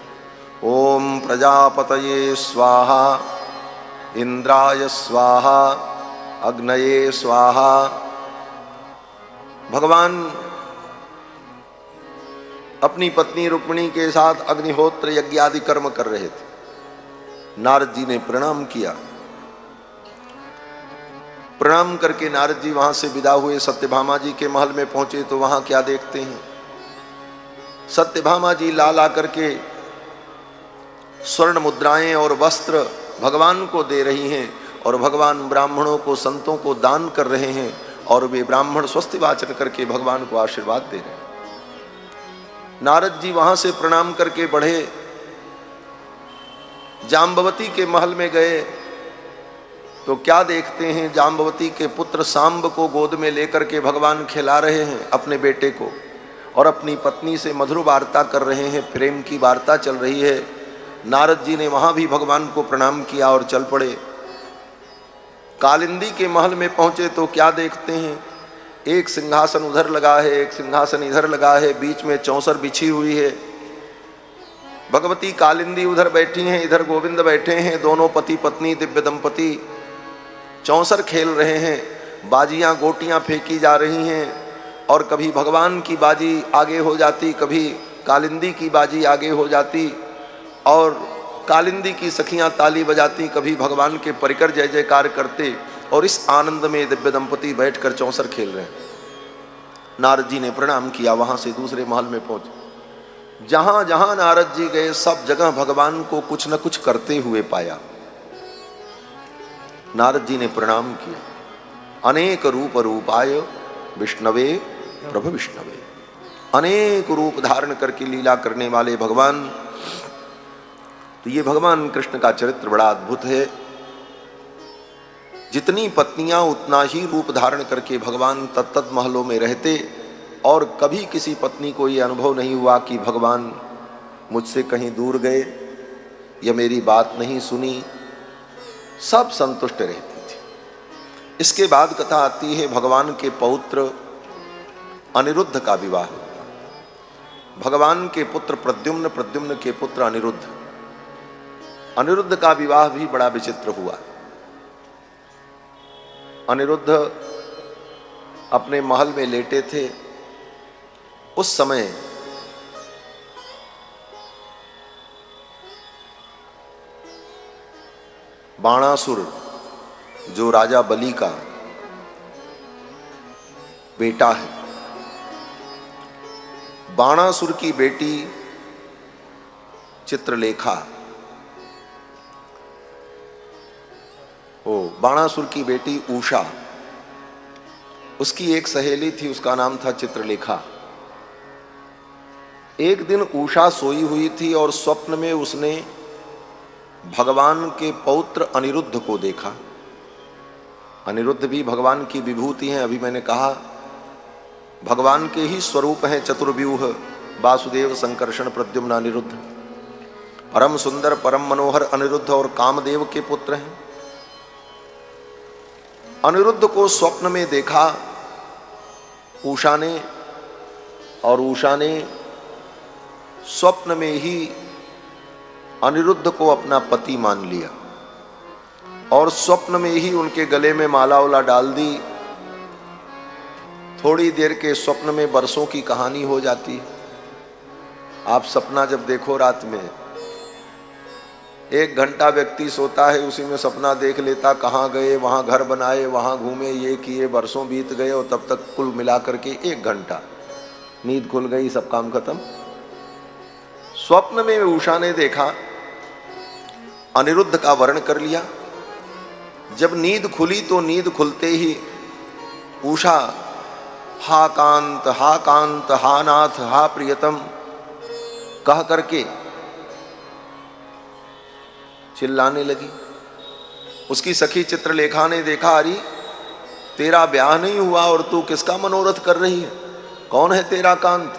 ओम प्रजापतये स्वाहा, इंद्राय स्वाहा, अग्नये स्वाहा। भगवान अपनी पत्नी रुक्मिणी के साथ अग्निहोत्र यज्ञ आदि कर्म कर रहे थे। नारद जी ने प्रणाम किया। प्रणाम करके नारद जी वहां से विदा हुए, सत्यभामा जी के महल में पहुंचे तो वहां क्या देखते हैं, सत्यभामा जी ला ला करके स्वर्ण मुद्राएं और वस्त्र भगवान को दे रही हैं, और भगवान ब्राह्मणों को संतों को दान कर रहे हैं, और वे ब्राह्मण स्वस्ति वाचन करके भगवान को आशीर्वाद दे रहे हैं। नारद जी वहां से प्रणाम करके बढ़े, जाम्बवती के महल में गए तो क्या देखते हैं, जाम्बवती के पुत्र सांब को गोद में लेकर के भगवान खिला रहे हैं अपने बेटे को, और अपनी पत्नी से मधुर वार्ता कर रहे हैं, प्रेम की वार्ता चल रही है। नारद जी ने वहां भी भगवान को प्रणाम किया और चल पड़े। कालिंदी के महल में पहुंचे तो क्या देखते हैं, एक सिंहासन उधर लगा है, एक सिंहासन इधर लगा है, बीच में चौसर बिछी हुई है। भगवती कालिंदी उधर बैठी हैं, इधर गोविंद बैठे हैं, दोनों पति पत्नी दिव्य दंपति चौसर खेल रहे हैं। बाजियां गोटियां फेंकी जा रही हैं, और कभी भगवान की बाजी आगे हो जाती, कभी कालिंदी की बाजी आगे हो जाती, और कालिंदी की सखियां ताली बजाती, कभी भगवान के परिकर जय जयकार करते, और इस आनंद में दिव्य दंपति बैठकर चौसर खेल रहे हैं। नारद जी ने प्रणाम किया, वहां से दूसरे महल में पहुंचे। जहां जहां नारद जी गए सब जगह भगवान को कुछ न कुछ करते हुए पाया। नारद जी ने प्रणाम किया। अनेक रूप रूपाय विष्णवे प्रभु विष्णवे, अनेक रूप धारण करके लीला करने वाले भगवान। तो ये भगवान कृष्ण का चरित्र बड़ा अद्भुत है। जितनी पत्नियां उतना ही रूप धारण करके भगवान तत्त महलों में रहते, और कभी किसी पत्नी को ये अनुभव नहीं हुआ कि भगवान मुझसे कहीं दूर गए या मेरी बात नहीं सुनी, सब संतुष्ट रहती थी। इसके बाद कथा आती है भगवान के पौत्र अनिरुद्ध का विवाह। भगवान के पुत्र प्रद्युम्न, प्रद्युम्न के पुत्र अनिरुद्ध। अनिरुद्ध का विवाह भी बड़ा विचित्र हुआ। अनिरुद्ध अपने महल में लेटे थे। उस समय बाणासुर जो राजा बलि का बेटा है, बाणासुर की बेटी चित्रलेखा, बाणासुर की बेटी उषा, उसकी एक सहेली थी, उसका नाम था चित्रलेखा। एक दिन उषा सोई हुई थी और स्वप्न में उसने भगवान के पौत्र अनिरुद्ध को देखा। अनिरुद्ध भी भगवान की विभूति हैं। अभी मैंने कहा भगवान के ही स्वरूप हैं चतुर्व्यूह, वासुदेव, संकर्षण, प्रद्युम्न, अनिरुद्ध। परम सुंदर परम मनोहर अनिरुद्ध और कामदेव के पुत्र हैं। अनिरुद्ध को स्वप्न में देखा उषा ने, और उषा ने स्वप्न में ही अनिरुद्ध को अपना पति मान लिया। और स्वप्न में ही उनके गले में माला उला डाल दी। थोड़ी देर के स्वप्न में बरसों की कहानी हो जाती है। आप सपना जब देखो रात में, 1 घंटा व्यक्ति सोता है, उसी में सपना देख लेता, कहाँ गए, वहाँ घर बनाए, वहाँ घूमे, ये किए, बरसों बीत गए और तब तक कुल मिला करके 1 घंटा, नींद खुल गई, सब काम खत्म। स्वप्न में उषा ने देखा, अनिरुद्ध का वर्ण कर लिया। जब नींद खुली तो नींद खुलते ही उषा हा कांत, हा नाथ, हा प्रियतम कह करके चिल्लाने लगी। उसकी सखी चित्रलेखा ने देखा, अरे तेरा ब्याह नहीं हुआ और तू किसका मनोरथ कर रही है? कौन है तेरा कांत?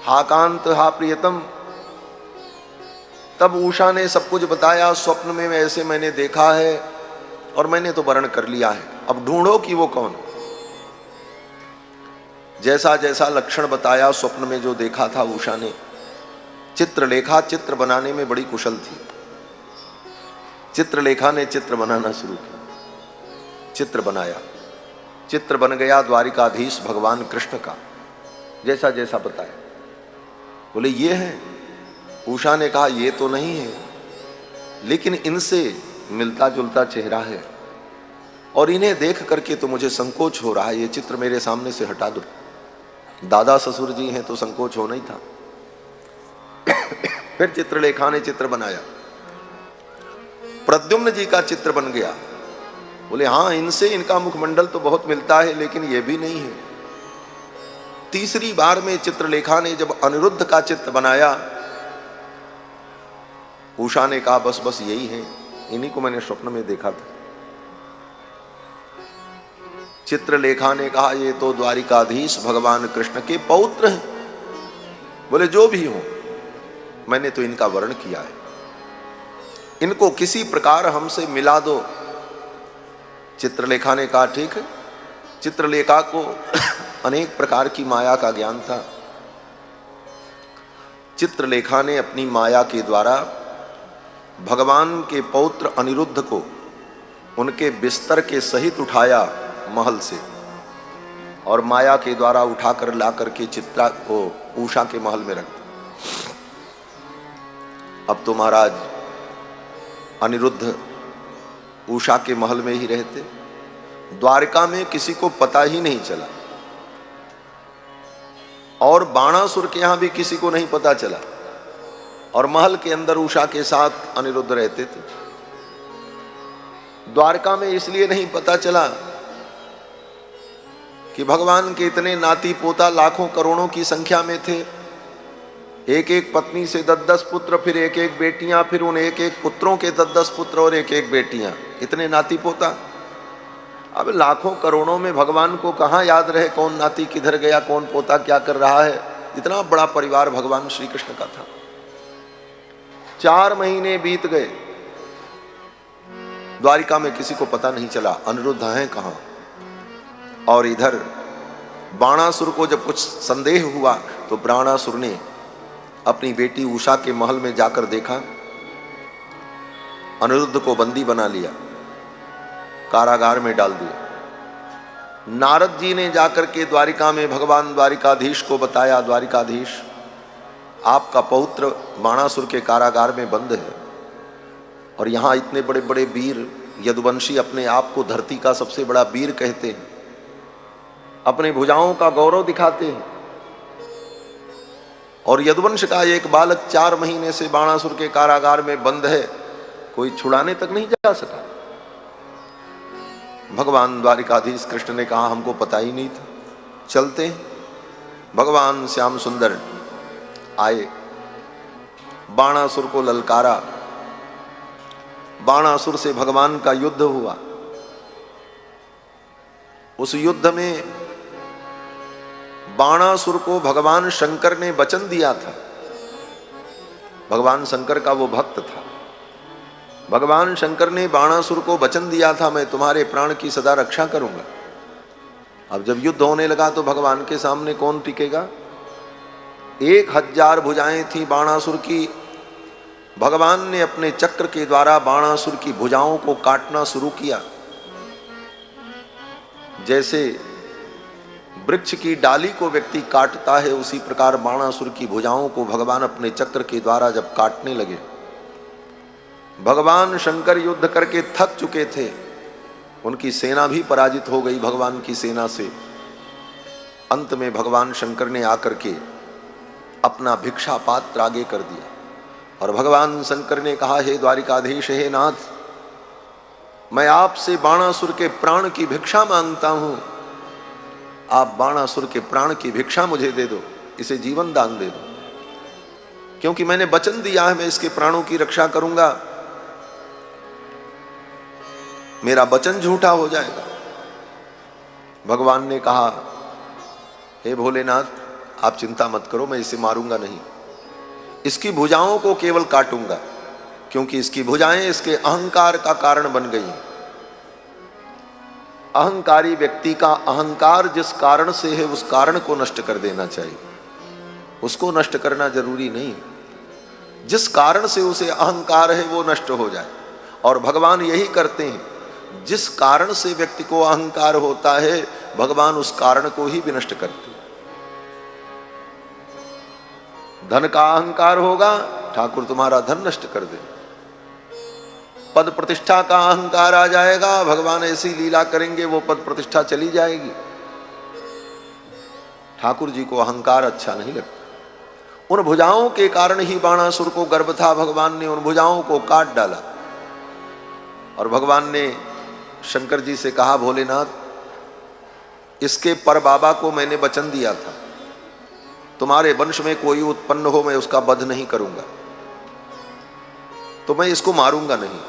हा प्रियतम। तब उषा ने सब कुछ बताया, स्वप्न में ऐसे मैंने देखा है और मैंने तो वर्ण कर लिया है, अब ढूंढो कि वो कौन। जैसा जैसा लक्षण बताया स्वप्न में जो देखा था उषा ने। चित्रलेखा चित्र बनाने में बड़ी कुशल थी। चित्रलेखा ने चित्र बनाना शुरू किया, चित्र बनाया, चित्र बन गया द्वारिकाधीश भगवान कृष्ण का, जैसा जैसा बताया। बोले ये है। उषा ने कहा ये तो नहीं है, लेकिन इनसे मिलता जुलता चेहरा है और इन्हें देख करके तो मुझे संकोच हो रहा है, ये चित्र मेरे सामने से हटा दो। दादा ससुर जी हैं तो संकोच होना ही था। फिर चित्रलेखा ने चित्र बनाया, प्रद्युम्न जी का चित्र बन गया। बोले हाँ, इनसे इनका मुखमंडल तो बहुत मिलता है, लेकिन ये भी नहीं है। तीसरी बार में चित्रलेखा ने जब अनिरुद्ध का चित्र बनाया, उषा ने कहा बस बस यही है, इन्हीं को मैंने स्वप्न में देखा था। चित्रलेखा ने कहा ये तो द्वारिकाधीश भगवान कृष्ण के पौत्र हैं। बोले जो भी हो, मैंने तो इनका वर्ण किया है, इनको किसी प्रकार हमसे मिला दो। चित्रलेखा ने कहा ठीक है। चित्रलेखा को अनेक प्रकार की माया का ज्ञान था। चित्रलेखा ने अपनी माया के द्वारा भगवान के पौत्र अनिरुद्ध को उनके बिस्तर के सहित उठाया महल से और माया के द्वारा उठाकर ला करके चित्रा को उषा के महल में रख दिया। अब तो महाराज अनिरुद्ध उषा के महल में ही रहते, द्वारका में किसी को पता ही नहीं चला और बाणासुर के यहां भी किसी को नहीं पता चला, और महल के अंदर उषा के साथ अनिरुद्ध रहते थे। द्वारका में इसलिए नहीं पता चला कि भगवान के इतने नाती पोता लाखों करोड़ों की संख्या में थे, एक एक पत्नी से 10-10 पुत्र, फिर एक एक बेटियां, फिर उन एक एक पुत्रों के 10-10 पुत्र और एक एक बेटियां, इतने नाती पोता। अब लाखों करोड़ों में भगवान को कहाँ याद रहे कौन नाती किधर गया, कौन पोता क्या कर रहा है। इतना बड़ा परिवार भगवान श्री कृष्ण का था। 4 महीने बीत गए, द्वारिका में किसी को पता नहीं चला अनिरुद्ध हैं कहाँ। और इधर बाणासुर को जब कुछ संदेह हुआ तो बाणासुर ने अपनी बेटी उषा के महल में जाकर देखा, अनिरुद्ध को बंदी बना लिया, कारागार में डाल दिया। नारद जी ने जाकर के द्वारिका में भगवान द्वारिकाधीश को बताया, द्वारिकाधीश आपका पौत्र बाणासुर के कारागार में बंद है और यहाँ इतने बड़े बड़े वीर यदुवंशी अपने आप को धरती का सबसे बड़ा वीर कहते हैं, अपने भुजाओं का गौरव दिखाते हैं, और यदुवंश का एक बालक 4 महीने से बाणासुर के कारागार में बंद है, कोई छुड़ाने तक नहीं जा सका। भगवान द्वारिकाधीश कृष्ण ने कहा हमको पता ही नहीं था, चलते हैं। भगवान श्याम सुंदर आए, बाणासुर को ललकारा, बाणासुर से भगवान का युद्ध हुआ। उस युद्ध में बाणासुर को भगवान शंकर ने वचन दिया था। भगवान शंकर का वो भक्त था। भगवान शंकर ने बाणासुर को वचन दिया था मैं तुम्हारे प्राण की सदा रक्षा करूंगा। अब जब युद्ध होने लगा तो भगवान के सामने कौन टिकेगा। 1000 भुजाएं थी बाणासुर की, भगवान ने अपने चक्र के द्वारा बाणासुर की भुजाओं को काटना शुरू किया। जैसे वृक्ष की डाली को व्यक्ति काटता है, उसी प्रकार बाणासुर की भुजाओं को भगवान अपने चक्र के द्वारा जब काटने लगे, भगवान शंकर युद्ध करके थक चुके थे, उनकी सेना भी पराजित हो गई भगवान की सेना से। अंत में भगवान शंकर ने आकर के अपना भिक्षा पात्र आगे कर दिया और भगवान शंकर ने कहा, हे द्वारिकाधीश, हे नाथ, मैं आपसे बाणासुर के प्राण की भिक्षा मांगता हूं। आप बाणासुर के प्राण की भिक्षा मुझे दे दो, इसे जीवन दान दे दो, क्योंकि मैंने वचन दिया है मैं इसके प्राणों की रक्षा करूंगा, मेरा वचन झूठा हो जाएगा। भगवान ने कहा, हे भोलेनाथ, आप चिंता मत करो, मैं इसे मारूंगा नहीं, इसकी भुजाओं को केवल काटूंगा, क्योंकि इसकी भुजाएं इसके अहंकार का कारण बन गई हैं। अहंकारी व्यक्ति का अहंकार जिस कारण से है उस कारण को नष्ट कर देना चाहिए, उसको नष्ट करना जरूरी नहीं। जिस कारण से उसे अहंकार है वो नष्ट हो जाए, और भगवान यही करते हैं, जिस कारण से व्यक्ति को अहंकार होता है भगवान उस कारण को ही विनष्ट करते हैं। धन का अहंकार होगा, ठाकुर तुम्हारा धन नष्ट कर दे। पद प्रतिष्ठा का अहंकार आ जाएगा, भगवान ऐसी लीला करेंगे वो पद प्रतिष्ठा चली जाएगी। ठाकुर जी को अहंकार अच्छा नहीं लगता। उन भुजाओं के कारण ही बाणासुर को गर्व था, भगवान ने उन भुजाओं को काट डाला। और भगवान ने शंकर जी से कहा, भोलेनाथ, इसके पर बाबा को मैंने वचन दिया था, तुम्हारे वंश में कोई उत्पन्न हो मैं उसका वध नहीं करूंगा, तो मैं इसको मारूंगा नहीं।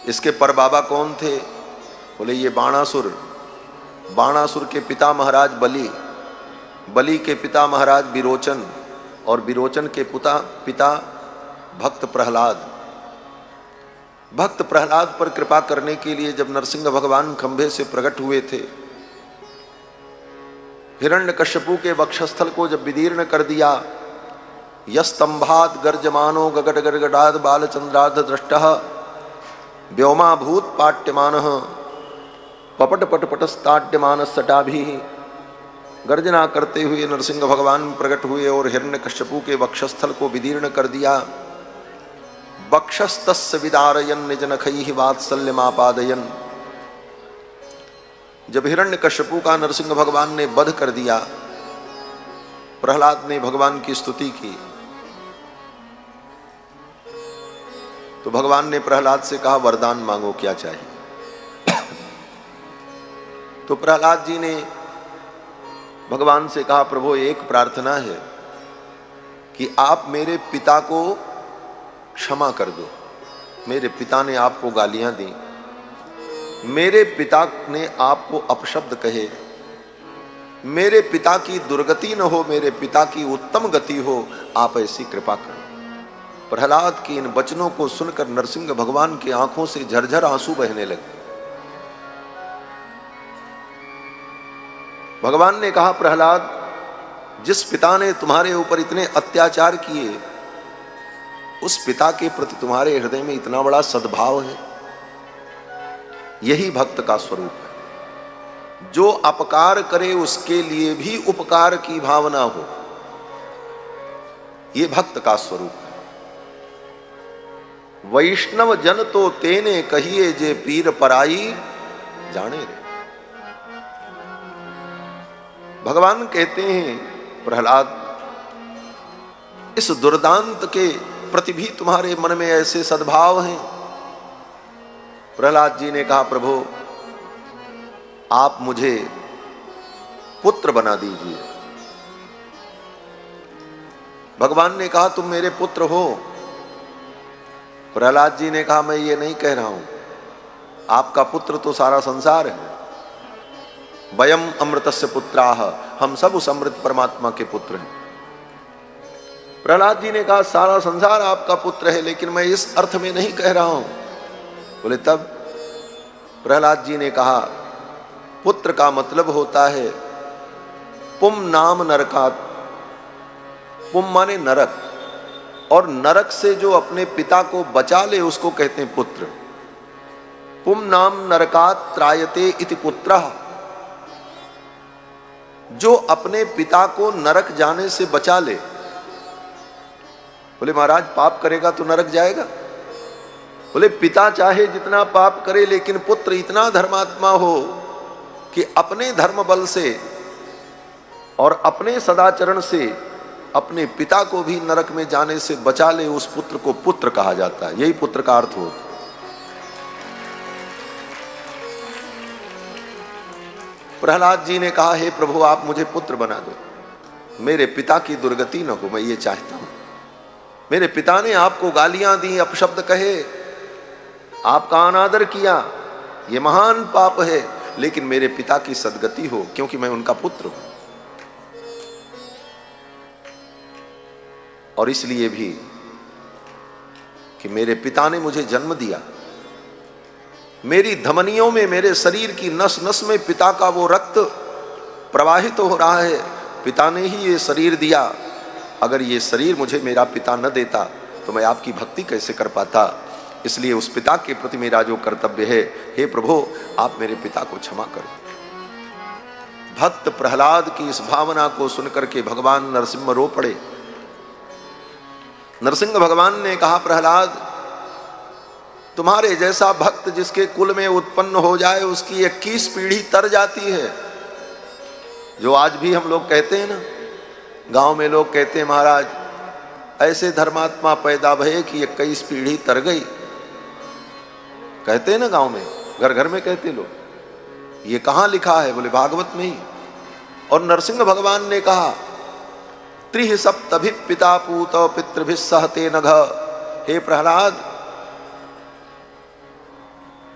इसके पर बाबा कौन थे? बोले ये बाणासुर। बाणासुर के पिता महाराज बलि, बलि के पिता महाराज विरोचन, और विरोचन के पिता भक्त प्रहलाद। भक्त प्रहलाद पर कृपा करने के लिए जब नरसिंह भगवान खंभे से प्रकट हुए थे, हिरण्यकश्यपु के वक्षस्थल को जब विदीर्ण कर दिया, यस्तंभात गर्जमानो गगड गड़गड़ाद बालचंद्राध दृष्टः व्योमा भूत पाट्यमानः पपट पटपटस्ताड्यमान सटाभिः। गर्जना करते हुए नरसिंह भगवान प्रकट हुए और हिरण्यकश्यपु के वक्षस्थल को विदीर्ण कर दिया। वक्षस्तस्य विदारयन् निजनखैः वात्सल्यमापादयन्। जब हिरण्यकश्यपु का नरसिंह भगवान ने वध कर दिया, प्रहलाद ने भगवान की स्तुति की, तो भगवान ने प्रहलाद से कहा, वरदान मांगो, क्या चाहिए? तो प्रहलाद जी ने भगवान से कहा, प्रभु एक प्रार्थना है कि आप मेरे पिता को क्षमा कर दो। मेरे पिता ने आपको गालियां दी, मेरे पिता ने आपको अपशब्द कहे, मेरे पिता की दुर्गति न हो, मेरे पिता की उत्तम गति हो, आप ऐसी कृपा करो। प्रहलाद के इन वचनों को सुनकर नरसिंह भगवान की आंखों से झरझर आंसू बहने लगे। भगवान ने कहा, प्रहलाद, जिस पिता ने तुम्हारे ऊपर इतने अत्याचार किए, उस पिता के प्रति तुम्हारे हृदय में इतना बड़ा सद्भाव है, यही भक्त का स्वरूप है। जो अपकार करे उसके लिए भी उपकार की भावना हो, यह भक्त का स्वरूप है। वैष्णव जन तो तेने कहिए जे पीर पराई जाने रे। भगवान कहते हैं, प्रहलाद, इस दुर्दांत के प्रति भी तुम्हारे मन में ऐसे सद्भाव हैं। प्रहलाद जी ने कहा, प्रभु आप मुझे पुत्र बना दीजिए। भगवान ने कहा, तुम मेरे पुत्र हो। प्रहलाद जी ने कहा, मैं ये नहीं कह रहा हूं, आपका पुत्र तो सारा संसार है। वयम अमृतस्य पुत्राः, हम सब उस अमृत परमात्मा के पुत्र हैं। प्रहलाद जी ने कहा, सारा संसार आपका पुत्र है, लेकिन मैं इस अर्थ में नहीं कह रहा हूं। बोले तब? प्रहलाद जी ने कहा, पुत्र का मतलब होता है पुम नाम नरकात। पुम माने नरक, और नरक से जो अपने पिता को बचा ले उसको कहते हैं पुत्र। पुम नाम नरकात त्रायते इति पुत्रः, जो अपने पिता को नरक जाने से बचा ले। बोले महाराज पाप करेगा तो नरक जाएगा? बोले पिता चाहे जितना पाप करे लेकिन पुत्र इतना धर्मात्मा हो कि अपने धर्म बल से और अपने सदाचरण से अपने पिता को भी नरक में जाने से बचा ले, उस पुत्र को पुत्र कहा जाता है। यही पुत्र का अर्थ होता है। प्रहलाद जी ने कहा हे प्रभु आप मुझे पुत्र बना दो, मेरे पिता की दुर्गति न हो, मैं ये चाहता हूं। मेरे पिता ने आपको गालियां दी, अपशब्द कहे, आपका अनादर किया, ये महान पाप है, लेकिन मेरे पिता की सद्गति हो क्योंकि मैं उनका पुत्र हूं। और इसलिए भी कि मेरे पिता ने मुझे जन्म दिया, मेरी धमनियों में, मेरे शरीर की नस नस में पिता का वो रक्त प्रवाहित हो रहा है। पिता ने ही ये शरीर दिया, अगर ये शरीर मुझे मेरा पिता न देता तो मैं आपकी भक्ति कैसे कर पाता। इसलिए उस पिता के प्रति मेरा जो कर्तव्य है, हे प्रभु आप मेरे पिता को क्षमा करो। भक्त प्रहलाद की इस भावना को सुनकर के भगवान नरसिंह रो पड़े। नरसिंह भगवान ने कहा प्रहलाद तुम्हारे जैसा भक्त जिसके कुल में उत्पन्न हो जाए उसकी 21 पीढ़ी तर जाती है। जो आज भी हम लोग कहते हैं ना, गांव में लोग कहते हैं महाराज ऐसे धर्मात्मा पैदा भये कि 21 पीढ़ी तर गई। कहते हैं ना गांव में, घर घर में कहते लोग। ये कहां लिखा है? बोले भागवत में ही। और नरसिंह भगवान ने कहा त्रिह सप्तभि पिता पूत पितृभि सहते नघ। हे प्रहलाद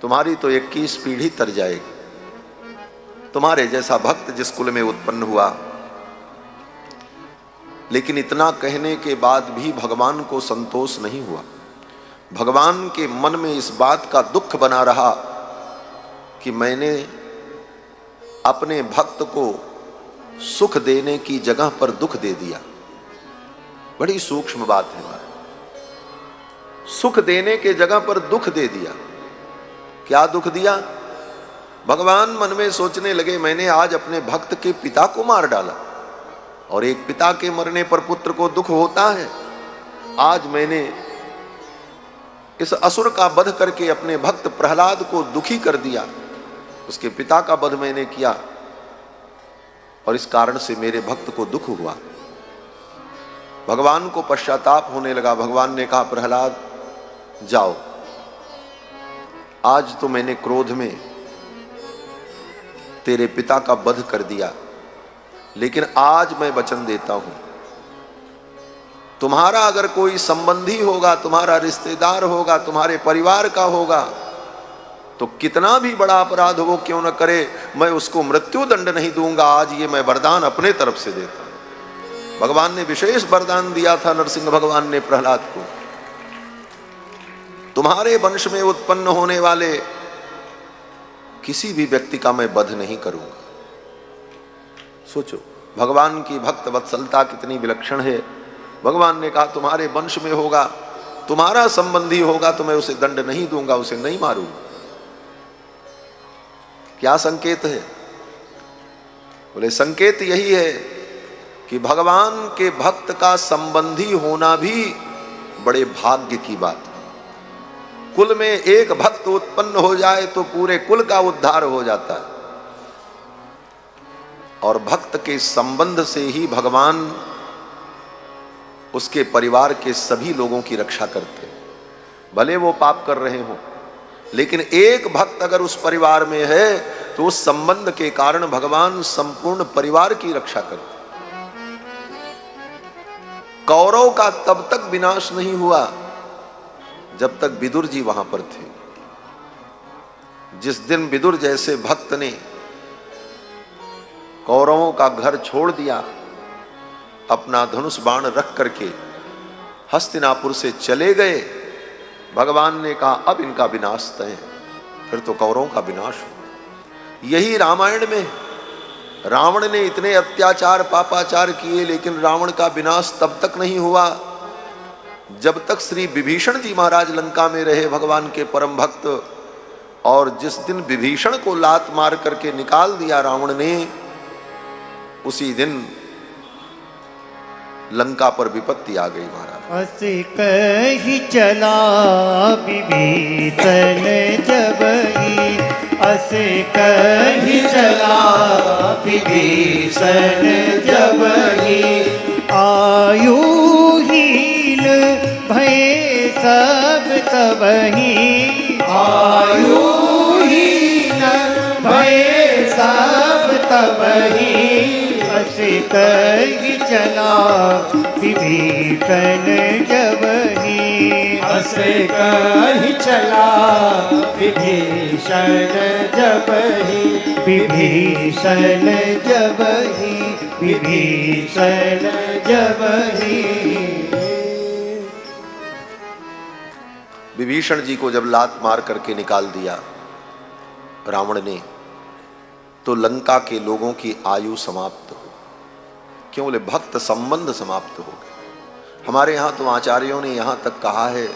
तुम्हारी तो 21 पीढ़ी तर जाएगी, तुम्हारे जैसा भक्त जिस कुल में उत्पन्न हुआ। लेकिन इतना कहने के बाद भी भगवान को संतोष नहीं हुआ। भगवान के मन में इस बात का दुख बना रहा कि मैंने अपने भक्त को सुख देने की जगह पर दुख दे दिया। बड़ी सूक्ष्म बात है। सुख देने के जगह पर दुख दे दिया। क्या दुख दिया? भगवान मन में सोचने लगे मैंने आज अपने भक्त के पिता को मार डाला, और एक पिता के मरने पर पुत्र को दुख होता है। आज मैंने इस असुर का वध करके अपने भक्त प्रहलाद को दुखी कर दिया। उसके पिता का वध मैंने किया और इस कारण से मेरे भक्त को दुख हुआ। भगवान को पश्चाताप होने लगा। भगवान ने कहा प्रहलाद जाओ, आज तो मैंने क्रोध में तेरे पिता का वध कर दिया, लेकिन आज मैं वचन देता हूं तुम्हारा अगर कोई संबंधी होगा, तुम्हारा रिश्तेदार होगा, तुम्हारे परिवार का होगा, तो कितना भी बड़ा अपराध हो क्यों न करे, मैं उसको मृत्यु दंड नहीं दूंगा। आज ये मैं वरदान अपने तरफ से देता हूं। भगवान ने विशेष वरदान दिया था नरसिंह भगवान ने प्रहलाद को, तुम्हारे वंश में उत्पन्न होने वाले किसी भी व्यक्ति का मैं वध नहीं करूंगा। सोचो भगवान की भक्त वत्सलता कितनी विलक्षण है। भगवान ने कहा तुम्हारे वंश में होगा, तुम्हारा संबंधी होगा तो मैं उसे दंड नहीं दूंगा, उसे नहीं मारूंगा। क्या संकेत है? बोले संकेत यही है कि भगवान के भक्त का संबंधी होना भी बड़े भाग्य की बात है। कुल में एक भक्त उत्पन्न हो जाए तो पूरे कुल का उद्धार हो जाता है, और भक्त के संबंध से ही भगवान उसके परिवार के सभी लोगों की रक्षा करते हैं। भले वो पाप कर रहे हो, लेकिन एक भक्त अगर उस परिवार में है तो उस संबंध के कारण भगवान संपूर्ण परिवार की रक्षा करते। कौरव का तब तक विनाश नहीं हुआ जब तक विदुर जी वहां पर थे। जिस दिन विदुर जैसे भक्त ने कौरवों का घर छोड़ दिया, अपना धनुष बाण रख करके हस्तिनापुर से चले गए, भगवान ने कहा अब इनका विनाश तय है। फिर तो कौरवों का विनाश हुआ। यही रामायण में रावण ने इतने अत्याचार पापाचार किए, लेकिन रावण का विनाश तब तक नहीं हुआ जब तक श्री विभीषण जी महाराज लंका में रहे भगवान के परम भक्त, और जिस दिन विभीषण को लात मार करके निकाल दिया रावण ने, उसी दिन लंका पर विपत्ति आ गई महाराज। अस कही चला विभीषण जबहि, अस कही चला विभीषण जबहि, आयुहीन भय सब तबहि, आयुहीन भय सब तबहि, अस कही चला विभीषण जबहि, अस कही चला विभीषण जबहि, विभीषण जबहि, विभीषण जबहि। विभीषण जी को जब लात मार करके निकाल दिया रावण ने, तो लंका के लोगों की आयु समाप्त हो। क्यों? बोले भक्त संबंध समाप्त हो गए। हमारे यहां तो आचार्यों ने यहां तक कहा है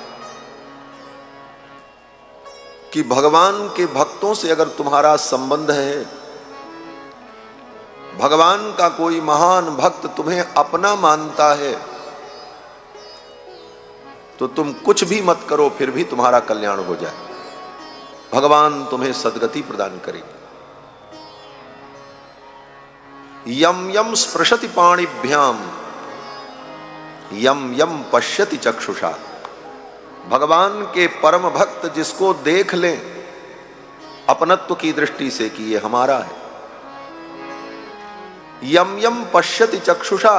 कि भगवान के भक्तों से अगर तुम्हारा संबंध है, भगवान का कोई महान भक्त तुम्हें अपना मानता है, तो तुम कुछ भी मत करो, फिर भी तुम्हारा कल्याण हो जाए, भगवान तुम्हें सद्गति प्रदान करेंगे। यम यम स्पृशति पाणिभ्याम यम यम पश्यति चक्षुषा। भगवान के परम भक्त जिसको देख लें अपनत्व की दृष्टि से कि ये हमारा है, यम यम पश्यति चक्षुषा,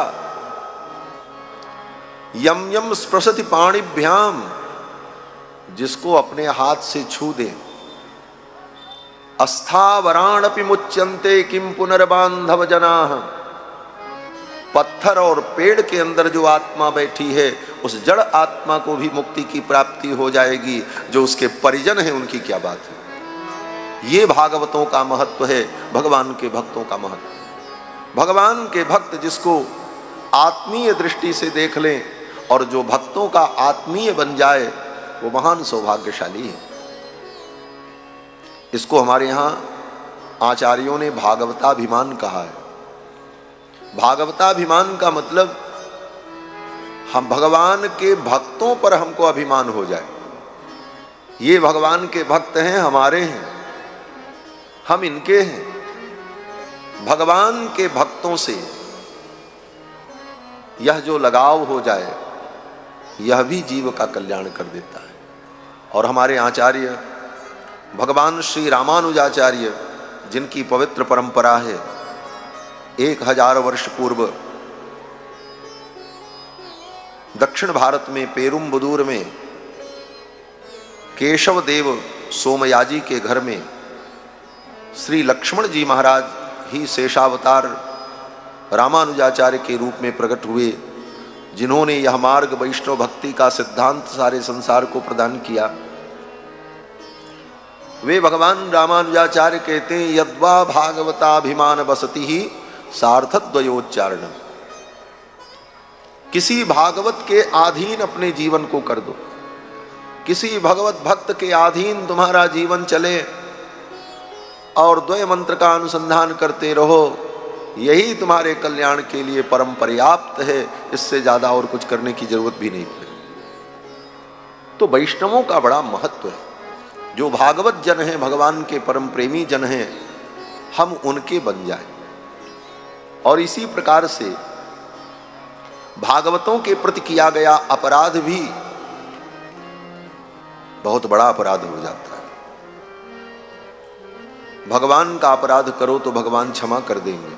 यम यम स्पृशति पाणिभ्याम, जिसको अपने हाथ से छू दें, अस्थावराणपि मुच्यन्ते किम पुनर्बांधव जनाः। पत्थर और पेड़ के अंदर जो आत्मा बैठी है, उस जड़ आत्मा को भी मुक्ति की प्राप्ति हो जाएगी, जो उसके परिजन हैं उनकी क्या बात है। ये भागवतों का महत्व है, भगवान के भक्तों का महत्व। भगवान के भक्त जिसको आत्मीय दृष्टि से देख लें और जो भक्तों का आत्मीय बन जाए, वो महान सौभाग्यशाली है। इसको हमारे यहां आचार्यों ने भागवताभिमान कहा है। भागवताभिमान का मतलब हम भगवान के भक्तों पर हमको अभिमान हो जाए। ये भगवान के भक्त हैं, हमारे हैं, हम इनके हैं। भगवान के भक्तों से यह जो लगाव हो जाए, यह भी जीव का कल्याण कर देता है। और हमारे आचार्य भगवान श्री रामानुजाचार्य, जिनकी पवित्र परंपरा है, 1000 वर्ष पूर्व दक्षिण भारत में पेरुम्बदूर में केशव देव सोमयाजी के घर में श्री लक्ष्मण जी महाराज ही शेषावतार रामानुजाचार्य के रूप में प्रकट हुए, जिन्होंने यह मार्ग वैष्णव भक्ति का सिद्धांत सारे संसार को प्रदान किया। वे भगवान रामानुजाचार्य कहते हैं, यद्वा भागवताभिमान बसति ही सार्थद्वयोच्चारण। किसी भागवत के अधीन अपने जीवन को कर दो, किसी भगवत भक्त के अधीन तुम्हारा जीवन चले और द्वय मंत्र का अनुसंधान करते रहो, यही तुम्हारे कल्याण के लिए परम पर्याप्त है। इससे ज्यादा और कुछ करने की जरूरत भी नहीं है। तो वैष्णवों का बड़ा महत्व है। जो भागवत जन हैं, भगवान के परम प्रेमी जन हैं, हम उनके बन जाएं। और इसी प्रकार से भागवतों के प्रति किया गया अपराध भी बहुत बड़ा अपराध हो जाता है। भगवान का अपराध करो तो भगवान क्षमा कर देंगे,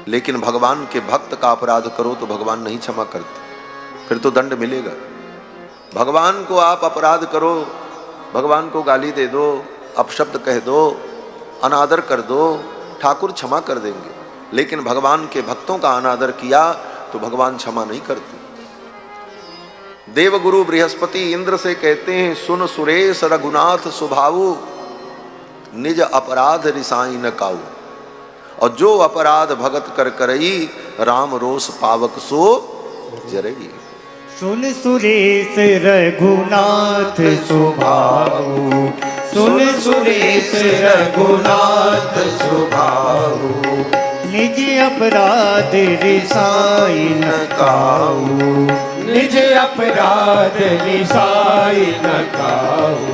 लेकिन भगवान के भक्त का अपराध करो तो भगवान नहीं क्षमा करते, फिर तो दंड मिलेगा। भगवान को आप अपराध करो, भगवान को गाली दे दो, अपशब्द कह दो, अनादर कर दो, ठाकुर क्षमा कर देंगे। लेकिन भगवान के भक्तों का अनादर किया तो भगवान क्षमा नहीं करते। देवगुरु बृहस्पति इंद्र से कहते हैं, सुन सुरेश रघुनाथ सुभाऊ, निज अपराध रिसाई न काऊ। और जो अपराध भगत कर करई, राम रोष पावक सो जरई। सुन सुरेश रघुनाथ सुभाऊ, सुन सुरेश रघुनाथ सुभाऊ, निज अपराध रिसाई न काऊ, निज अपराध निसाई न काऊ।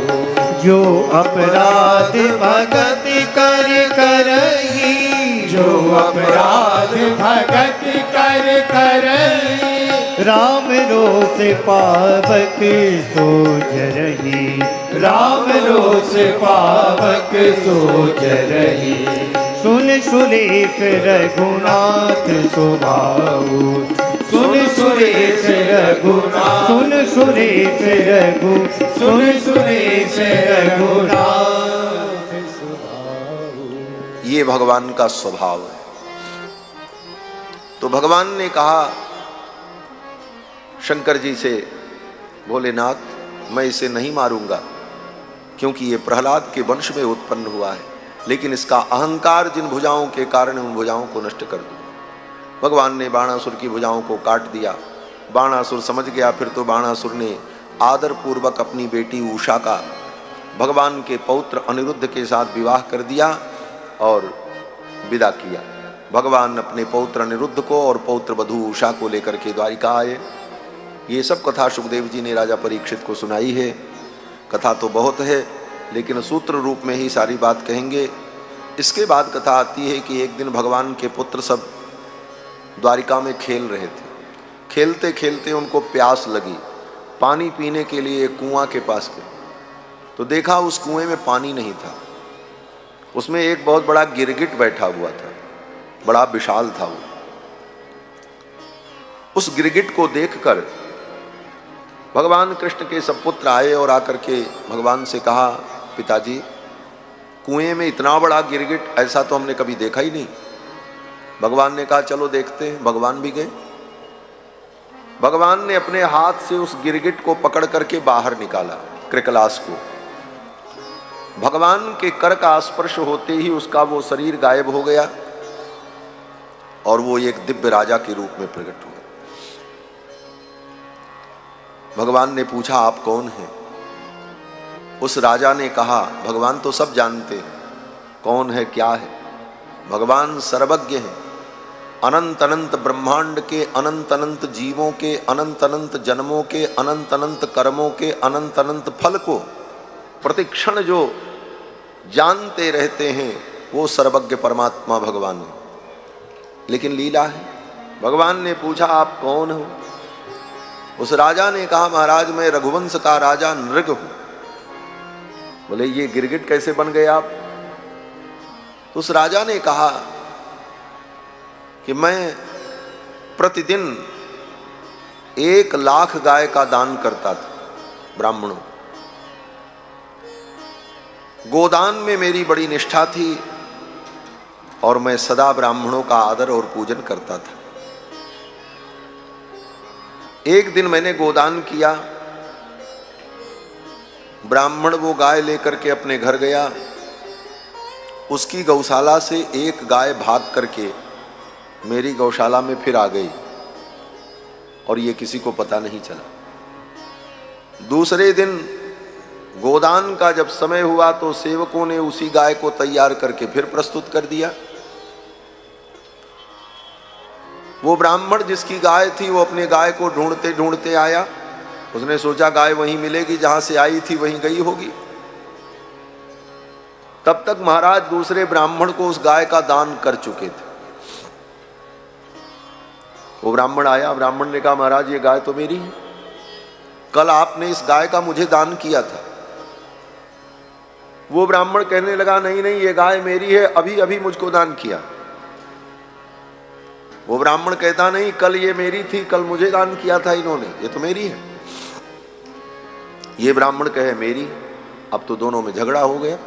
जो अपराध भगत कर करही, जो अपराध भगत कर करही, राम रोष पावक सो जरही, राम रोष पावक सो जरही। सुन सुरेश रघुनाथ सुभाऊ, सुन सुरेश रघुनाथ, सुन सुरेश रघु, सुन सुरेश रघुनाथ। ये भगवान का स्वभाव है। तो भगवान ने कहा शंकर जी से, भोलेनाथ, मैं इसे नहीं मारूंगा क्योंकि ये प्रहलाद के वंश में उत्पन्न हुआ है, लेकिन इसका अहंकार जिन भुजाओं के कारण उन भुजाओं को नष्ट कर दूं। भगवान ने बाणासुर की भुजाओं को काट दिया। बाणासुर समझ गया। फिर तो बाणासुर ने आदर पूर्वक अपनी बेटी उषा का भगवान के पौत्र अनिरुद्ध के साथ विवाह कर दिया और विदा किया। भगवान अपने पौत्र अनिरुद्ध को और पौत्र वधू उषा को लेकर के द्वारिका आए। ये सब कथा सुखदेव जी ने राजा परीक्षित को सुनाई है। कथा तो बहुत है, लेकिन सूत्र रूप में ही सारी बात कहेंगे। इसके बाद कथा आती है कि एक दिन भगवान के पुत्र सब द्वारिका में खेल रहे थे। खेलते खेलते उनको प्यास लगी। पानी पीने के लिए एक कुआं के पास गए तो देखा उस कुएं में पानी नहीं था। उसमें एक बहुत बड़ा गिरगिट बैठा हुआ था, बड़ा विशाल था वो। उस गिरगिट को देखकर भगवान कृष्ण के सब पुत्र आए और आकर के भगवान से कहा, पिताजी, कुएं में इतना बड़ा गिरगिट ऐसा तो हमने कभी देखा ही नहीं। भगवान ने कहा चलो देखते हैं। भगवान भी गए। भगवान ने अपने हाथ से उस गिरगिट को पकड़ करके बाहर निकाला, कृकलास को। भगवान के कर का स्पर्श होते ही उसका वो शरीर गायब हो गया और वो एक दिव्य राजा के रूप में प्रकट हुआ। भगवान ने पूछा, आप कौन हैं? उस राजा ने कहा, भगवान तो सब जानते हैं कौन है क्या है। भगवान सर्वज्ञ हैं। अनंत अनंत ब्रह्मांड के, अनंत अनंत जीवों के, अनंत अनंत जन्मों के, अनंत अनंत कर्मों के, अनंत अनंत फल को प्रतिक्षण जो जानते रहते हैं वो सर्वज्ञ परमात्मा भगवान है। लेकिन लीला है। भगवान ने पूछा, आप कौन हो? उस राजा ने कहा, महाराज मैं रघुवंश का राजा नृग हूं। बोले, ये गिरगिट कैसे बन गए आप? तो उस राजा ने कहा कि मैं प्रतिदिन 1,00,000 गाय का दान करता था ब्राह्मणों। गोदान में मेरी बड़ी निष्ठा थी और मैं सदा ब्राह्मणों का आदर और पूजन करता था। एक दिन मैंने गोदान किया। ब्राह्मण वो गाय लेकर के अपने घर गया। उसकी गौशाला से एक गाय भाग करके मेरी गौशाला में फिर आ गई और ये किसी को पता नहीं चला। दूसरे दिन गोदान का जब समय हुआ तो सेवकों ने उसी गाय को तैयार करके फिर प्रस्तुत कर दिया। वो ब्राह्मण जिसकी गाय थी वो अपने गाय को ढूंढते ढूंढते आया। उसने सोचा गाय वहीं मिलेगी जहां से आई थी, वहीं गई होगी। तब तक महाराज दूसरे ब्राह्मण को उस गाय का दान कर चुके थे। वो ब्राह्मण आया। ब्राह्मण ने कहा, महाराज ये गाय तो मेरी है, कल आपने इस गाय का मुझे दान किया था। वो ब्राह्मण कहने लगा, नहीं नहीं ये गाय मेरी है, अभी अभी मुझको दान किया। वो ब्राह्मण कहता, नहीं कल ये मेरी थी, कल मुझे दान किया था इन्होंने, ये तो मेरी है। ये ब्राह्मण कहे मेरी। अब तो दोनों में झगड़ा हो गया।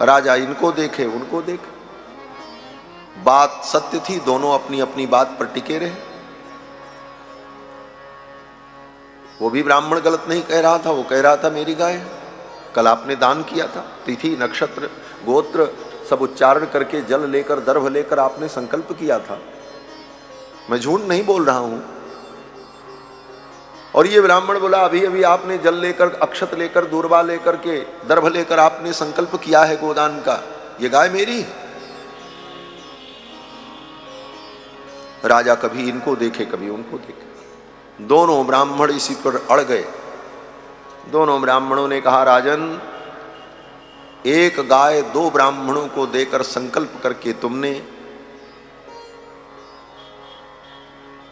राजा इनको देखे उनको देखे। बात सत्य थी, दोनों अपनी अपनी बात पर टिके रहे। वो भी ब्राह्मण गलत नहीं कह रहा था, वो कह रहा था मेरी गाय है, कल आपने दान किया था। तिथि नक्षत्र गोत्र सब उच्चारण करके जल लेकर दर्भ लेकर आपने संकल्प किया था। मैं झूठ नहीं बोल रहा हूं। और ये ब्राह्मण बोला, अभी अभी आपने जल लेकर, अक्षत लेकर, दूर्वा लेकर के, दर्भ लेकर आपने संकल्प किया है गोदान का, ये गाय मेरी है। राजा कभी इनको देखे कभी उनको देखे, दोनों ब्राह्मण इसी पर अड़ गए। दोनों ब्राह्मणों ने कहा, राजन, एक गाय दो ब्राह्मणों को देकर संकल्प करके तुमने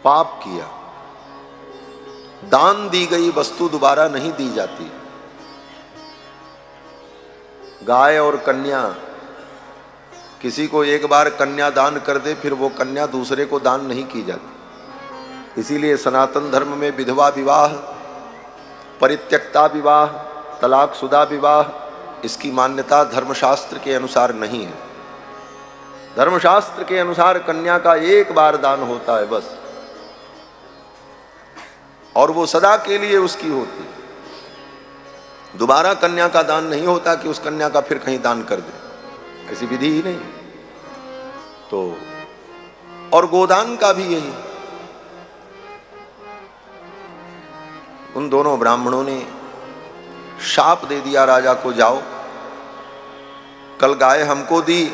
पाप किया। दान दी गई वस्तु दोबारा नहीं दी जाती। गाय और कन्या, किसी को एक बार कन्या दान कर दे फिर वो कन्या दूसरे को दान नहीं की जाती। इसीलिए सनातन धर्म में विधवा विवाह, परित्यक्ता विवाह, तलाकशुदा विवाह, इसकी मान्यता धर्मशास्त्र के अनुसार नहीं है। धर्मशास्त्र के अनुसार कन्या का एक बार दान होता है बस, और वो सदा के लिए उसकी होती। दोबारा कन्या का दान नहीं होता कि उस कन्या का फिर कहीं दान कर दे, ऐसी विधि ही नहीं। तो और गोदान का भी यही। उन दोनों ब्राह्मणों ने शाप दे दिया राजा को, जाओ, कल गाय हमको दी,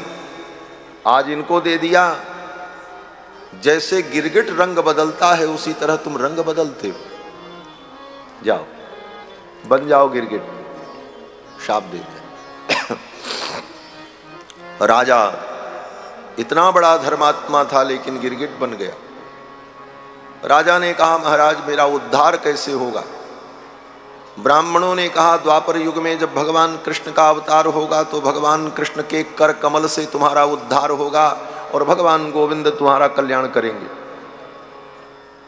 आज इनको दे दिया। जैसे गिरगिट रंग बदलता है उसी तरह तुम रंग बदलते हो, जाओ बन जाओ गिरगिट। शाप दे दिया। राजा इतना बड़ा धर्मात्मा था लेकिन गिरगिट बन गया। राजा ने कहा, महाराज मेरा उद्धार कैसे होगा? ब्राह्मणों ने कहा, द्वापर युग में जब भगवान कृष्ण का अवतार होगा तो भगवान कृष्ण के कर कमल से तुम्हारा उद्धार होगा और भगवान गोविंद तुम्हारा कल्याण करेंगे।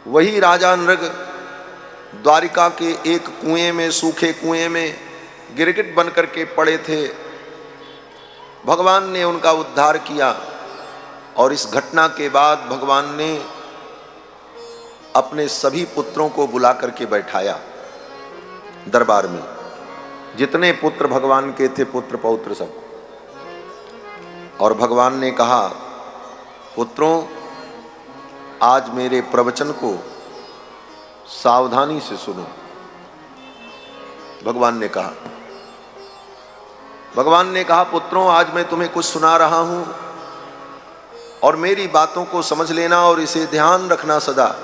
वही राजा नृग द्वारिका के एक कुएं में, सूखे कुएं में गिरगिट बन करके पड़े थे। भगवान ने उनका उद्धार किया और इस घटना के बाद भगवान ने अपने सभी पुत्रों को बुला करके बैठाया दरबार में। जितने पुत्र भगवान के थे, पुत्र पौत्र सब, और भगवान ने कहा, पुत्रों आज मेरे प्रवचन को सावधानी से सुनो। भगवान ने कहा, पुत्रों आज मैं तुम्हें कुछ सुना रहा हूं और मेरी बातों को समझ लेना और इसे ध्यान रखना सदा।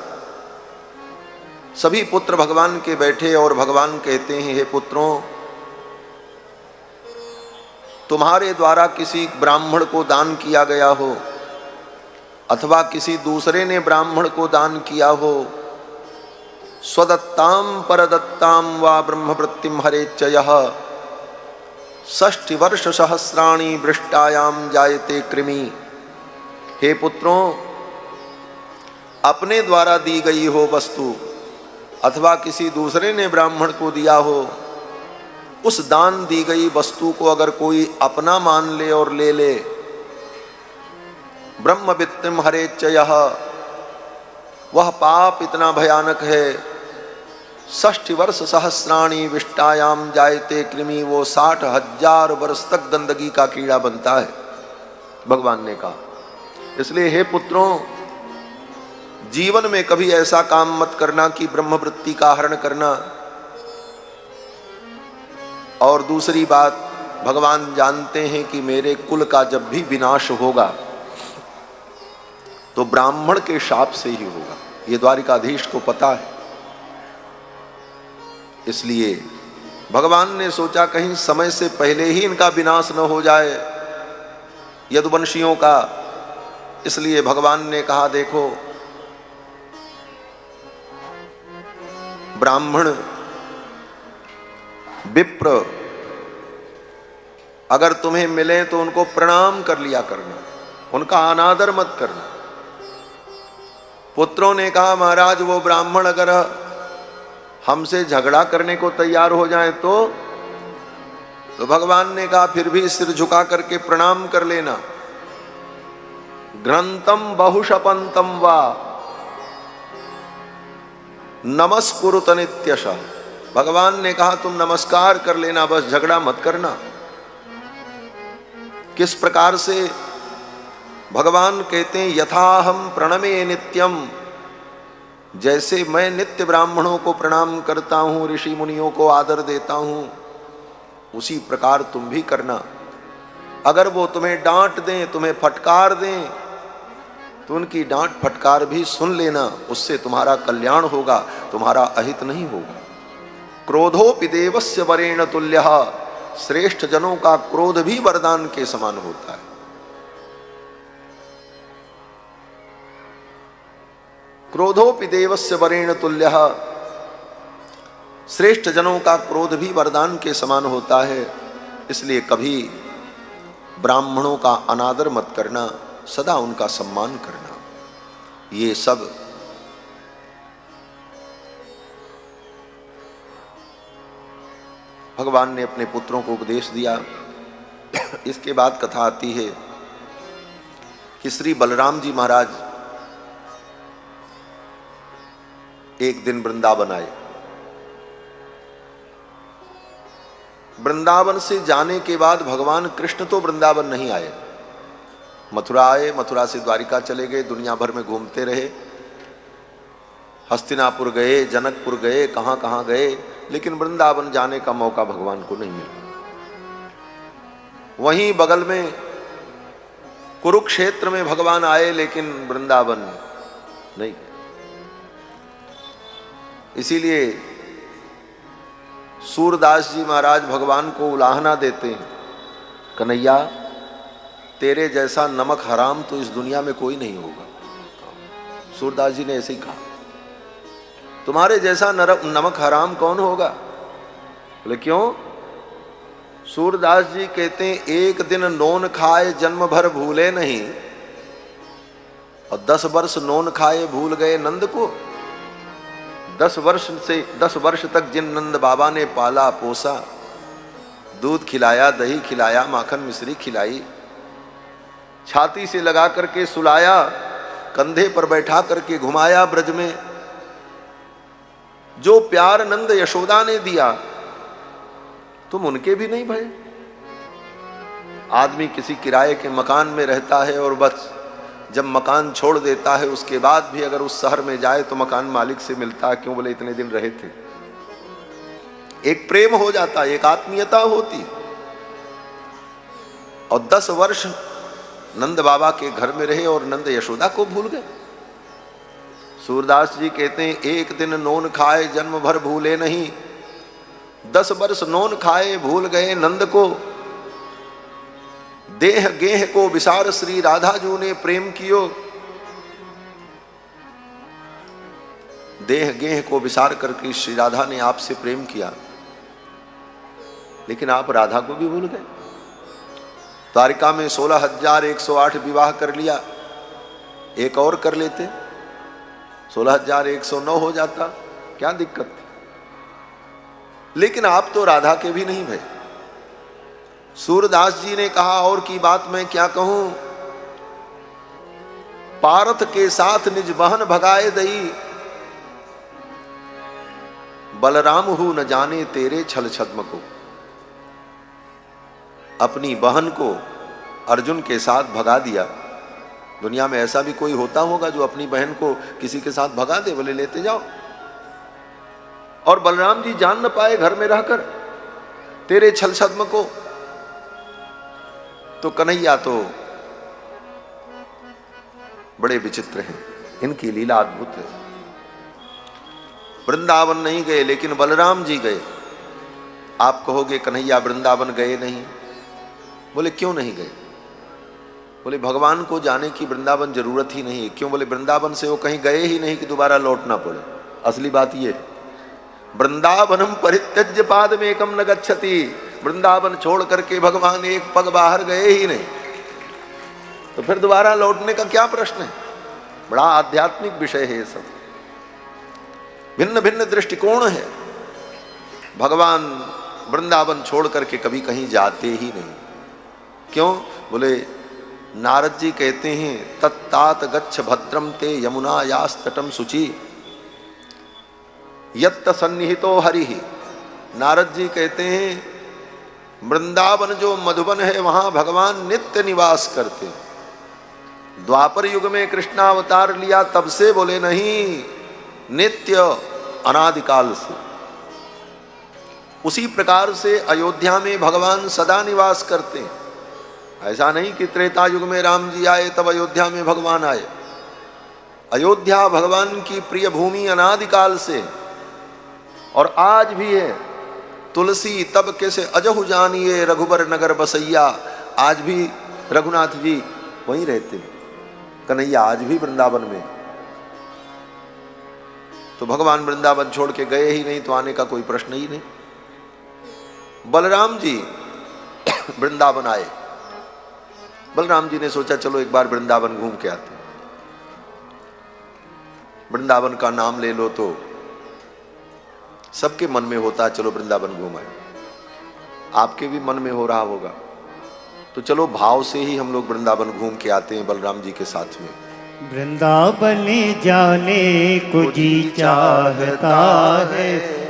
सभी पुत्र भगवान के बैठे और भगवान कहते हैं, हे पुत्रों, तुम्हारे द्वारा किसी ब्राह्मण को दान किया गया हो अथवा किसी दूसरे ने ब्राह्मण को दान किया हो, स्वदत्ताम परदत्ताम वा ब्रह्मवृत्तिम हरेच्चयः 60 वर्ष सहस्राणि वृष्टायाम जायते कृमि। हे पुत्रों, अपने द्वारा दी गई हो वस्तु अथवा किसी दूसरे ने ब्राह्मण को दिया हो, उस दान दी गई वस्तु को अगर कोई अपना मान ले और ले ले, ब्रह्मवित्तिम हरेच्चयः, वह पाप इतना भयानक है। 60 वर्ष सहस्राणि विष्टायाम जायते कृमि, वो 60,000 वर्ष तक गंदगी का कीड़ा बनता है, भगवान ने कहा। इसलिए हे पुत्रों, जीवन में कभी ऐसा काम मत करना कि ब्रह्मवृत्ति का हरण करना। और दूसरी बात, भगवान जानते हैं कि मेरे कुल का जब भी विनाश होगा तो ब्राह्मण के शाप से ही होगा, ये द्वारिकाधीश को पता है। इसलिए भगवान ने सोचा कहीं समय से पहले ही इनका विनाश न हो जाए, यदुवंशियों का। इसलिए भगवान ने कहा, देखो ब्राह्मण विप्र अगर तुम्हें मिले तो उनको प्रणाम कर लिया करना, उनका अनादर मत करना। पुत्रों ने कहा, महाराज वो ब्राह्मण अगर हमसे झगड़ा करने को तैयार हो जाए तो भगवान ने कहा, फिर भी सिर झुका करके प्रणाम कर लेना। घ्रंतम बहुशपंतम वा नमस्कुरुत नित्यशः। भगवान ने कहा, तुम नमस्कार कर लेना, बस झगड़ा मत करना। किस प्रकार से? भगवान कहते हैं, यथा हम प्रणमे नित्यम जैसे मैं नित्य ब्राह्मणों को प्रणाम करता हूं, ऋषि मुनियों को आदर देता हूं, उसी प्रकार तुम भी करना। अगर वो तुम्हें डांट दें, तुम्हें फटकार दें, तो उनकी डांट फटकार भी सुन लेना, उससे तुम्हारा कल्याण होगा, तुम्हारा अहित नहीं होगा। क्रोधोपि देवस्य वरेण तुल्यः, श्रेष्ठ जनों का क्रोध भी वरदान के समान होता है। क्रोधोपि देवस्य वरेण तुल्यः, श्रेष्ठ जनों का क्रोध भी वरदान के समान होता है। इसलिए कभी ब्राह्मणों का अनादर मत करना, सदा उनका सम्मान करना। ये सब भगवान ने अपने पुत्रों को उपदेश दिया। इसके बाद कथा आती है कि श्री बलराम जी महाराज एक दिन वृंदावन आए। वृंदावन से जाने के बाद भगवान कृष्ण तो वृंदावन नहीं आए, मथुरा आए, मथुरा से द्वारिका चले गए, दुनिया भर में घूमते रहे, हस्तिनापुर गए, जनकपुर गए, कहां कहां गए, लेकिन वृंदावन जाने का मौका भगवान को नहीं मिला। वहीं बगल में कुरुक्षेत्र में भगवान आए, लेकिन वृंदावन नहीं गए। इसीलिए सूरदास जी महाराज भगवान को उलाहना देते हैं, कन्हैया तेरे जैसा नमक हराम तो इस दुनिया में कोई नहीं होगा। सूरदास जी ने ऐसे ही कहा, तुम्हारे जैसा नमक हराम कौन होगा? बोले क्यों? सूरदास जी कहते हैं, एक दिन नोन खाए जन्म भर भूले नहीं, और 10 वर्ष नोन खाए भूल गए नंद को। 10 वर्ष तक जिन नंद बाबा ने पाला पोसा, दूध खिलाया, दही खिलाया, माखन मिश्री खिलाई, छाती से लगा करके सुलाया, कंधे पर बैठा करके घुमाया ब्रज में, जो प्यार नंद यशोदा ने दिया तुम उनके भी नहीं भय। आदमी किसी किराए के मकान में रहता है और बस जब मकान छोड़ देता है उसके बाद भी अगर उस शहर में जाए तो मकान मालिक से मिलता है, क्यों? बोले इतने दिन रहे थे। एक प्रेम हो जाता, एक आत्मीयता होती। और 10 वर्ष नंद बाबा के घर में रहे और नंद यशोदा को भूल गए। सूरदास जी कहते हैं, एक दिन नोन खाए जन्म भर भूले नहीं, 10 वर्ष नोन खाए भूल गए नंद को। देह गेह को विसार श्री राधा जू ने प्रेम कियो। देह गेह को विसार करके श्री राधा ने आपसे प्रेम किया, लेकिन आप राधा को भी भूल गए। द्वारिका में 16,108 विवाह कर लिया, एक और कर लेते 16,109 हो जाता, क्या दिक्कत थी? लेकिन आप तो राधा के भी नहीं भय। सूरदास जी ने कहा, और की बात मैं क्या कहूं, पारथ के साथ निज बहन भगाए दई, बलराम हूं न जाने तेरे छल छद्म को। अपनी बहन को अर्जुन के साथ भगा दिया। दुनिया में ऐसा भी कोई होता होगा जो अपनी बहन को किसी के साथ भगा दे? बोले लेते जाओ। और बलराम जी जान न पाए घर में रहकर तेरे छल छद्म को। तो कन्हैया तो बड़े विचित्र हैं, इनकी लीला अद्भुत है। वृंदावन नहीं गए लेकिन बलराम जी गए। आप कहोगे कन्हैया वृंदावन गए नहीं, बोले क्यों नहीं गए? बोले भगवान को जाने की वृंदावन जरूरत ही नहीं है। क्यों? बोले वृंदावन से वो कहीं गए ही नहीं कि दोबारा लौटना पड़े। असली बात ये, वृंदावनम परित्यज्य पाद में एकम न गच्छति। वृंदावन छोड़ करके भगवान एक पग बाहर गए ही नहीं, तो फिर दोबारा लौटने का क्या प्रश्न है? बड़ा आध्यात्मिक विषय है ये सब, भिन्न भिन्न दृष्टिकोण है। भगवान वृंदावन छोड़ करके कभी कहीं जाते ही नहीं। क्यों? बोले नारद जी कहते हैं, तत्तात गच्छ भद्रम ते यमुना यास तटम शुचि यत्त सन्निहितो हरिहि। नारद जी कहते हैं वृंदावन जो मधुबन है वहां भगवान नित्य निवास करते। द्वापर युग में कृष्णावतार लिया तब से बोले नहीं, नित्य अनादिकाल से। उसी प्रकार से अयोध्या में भगवान सदा निवास करते हैं। ऐसा नहीं कि त्रेता युग में राम जी आए तब अयोध्या में भगवान आए। अयोध्या भगवान की प्रिय भूमि अनादिकाल से, और आज भी है। तुलसी तब कैसे अजहु जानिए रघुबर नगर बसैया, आज भी रघुनाथ जी वहीं रहते हैं। कन्हैया आज भी वृंदावन में। तो भगवान वृंदावन छोड़ के गए ही नहीं तो आने का कोई प्रश्न ही नहीं। बलराम जी वृंदावन आए। बलराम जी ने सोचा चलो एक बार वृंदावन घूम के आते हैं। वृंदावन का नाम ले लो तो सबके मन में होता है चलो वृंदावन घूम आए। आपके भी मन में हो रहा होगा। तो चलो भाव से ही हम लोग वृंदावन घूम के आते हैं बलराम जी के साथ में। वृंदावन जाने को जी चाहता है,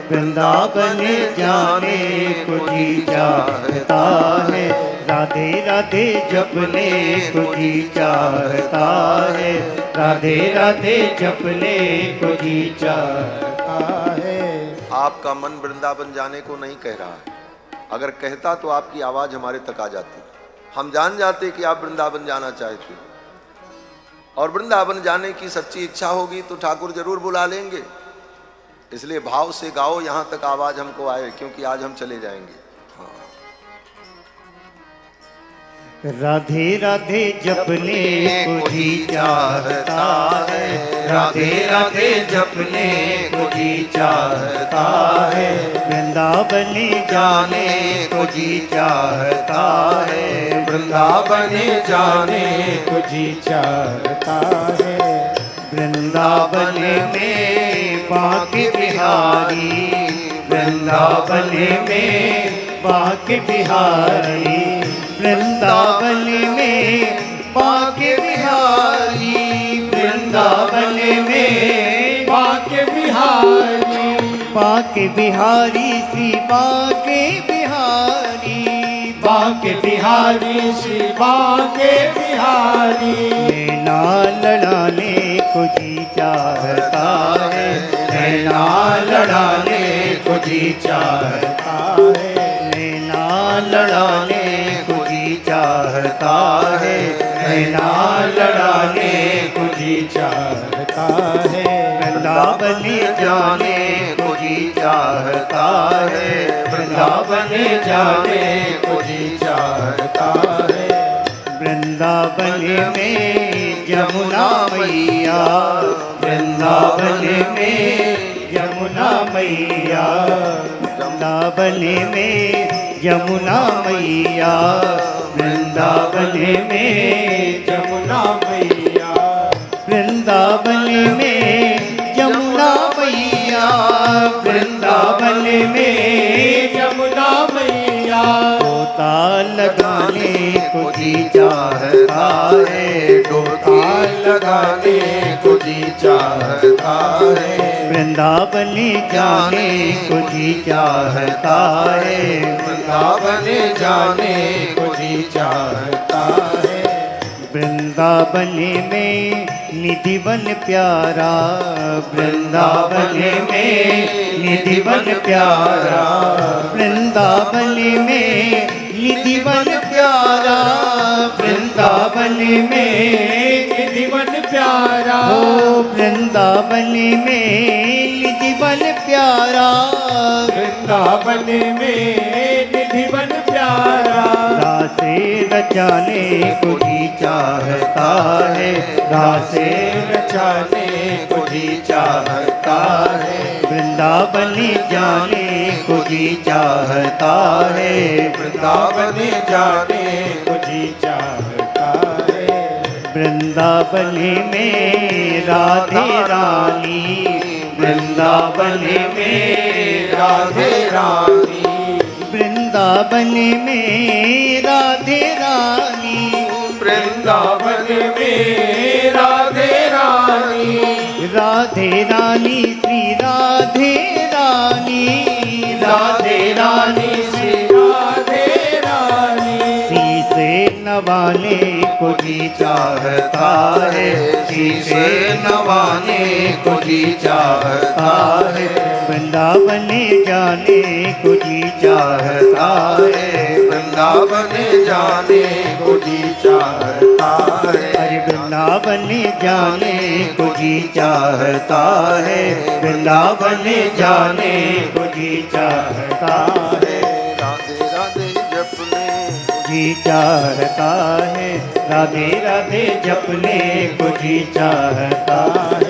वृंदावन जाने को जी चाहता है, राधे राधे जपने को जी चाहता है, राधे राधे जपने को जी चाहता है। आपका मन वृंदावन जाने को नहीं कह रहा है। अगर कहता तो आपकी आवाज हमारे तक आ जाती। हम जान जाते कि आप वृंदावन जाना चाहते हो, और वृंदावन जाने की सच्ची इच्छा होगी तो ठाकुर जरूर बुला लेंगे। इसलिए भाव से गाओ, यहां तक आवाज हमको आए, क्योंकि आज हम चले जाएंगे। राधे राधे जपने को जी चाहता है, राधे राधे जपने को जी चाहता है, वृंदावन जाने को जी चाहता है, वृंदावन जाने को जी चाहता है। वृंदावन में बांके बिहारी, वृंदावन में बांके बिहारी, वृंदावन में बांके बिहारी, वृंदावन में बांके बिहारी, बांके बिहारी श्री बांके बिहारी, बांके बिहारी श्री बांके बिहारी। नैना लड़ाने को जी चाहता है, नैना लड़ाने को जी चाहता है, नैना लड़ाने को जी चाहता है, नैना लड़ाने को जी चाहता है। वृंदावन जाने को जी चाहता है, वृंदावन जाने को जी चाहता है। वृंदावन में यमुना मैया, वृंदावन में यमुना मैया, वृंदावन में यमुना मैया, वृंदावन में यमुना मैया, वृंदावन में यमुना मैया, वृंदावन में यमुना मैया। तोता लगाने को जी चाहता है, तोता लगाने को जी चाहता है, वृंदावन जाने को जी चाहता है, वृंदावन जाने को जी चाहता है। वृंदावन में निधिवन प्यारा, वृंदावन में निधिवन प्यारा, वृंदावन में निधिवन प्यारा, वृंदावन में निधिवन प्यारा, ओ वृंदावन में निधिवन प्यारा, वृंदावन में निधिवन प्यारा। रासे रचाने को जी चाहता है, रासे रचाने को जी चाहता है, वृंदावन जाने को जी चाहता है, वृंदावन जाने को जी चाहता है। वृंदावन में राधे रानी, वृंदावन में राधे रानी, वृंदावन में राधे रानी, वृंदावन में राधे रानी, राधे रानी श्री राधे रानी, राधे रानी श्री राधे रानी। शीसे नवाने को को जी चाहता है, शीशे नवाने को जी चाहता है, वृंदावन जाने को जी चाहता है, वृंदावन जाने को जी चाहता है, अरे वृंदावन जाने को जी चाहता है, वृंदावन जाने को जी चाहता है, राधे राधे जपने जी चाहता है, राधे राधे जपने को जी चाहता है,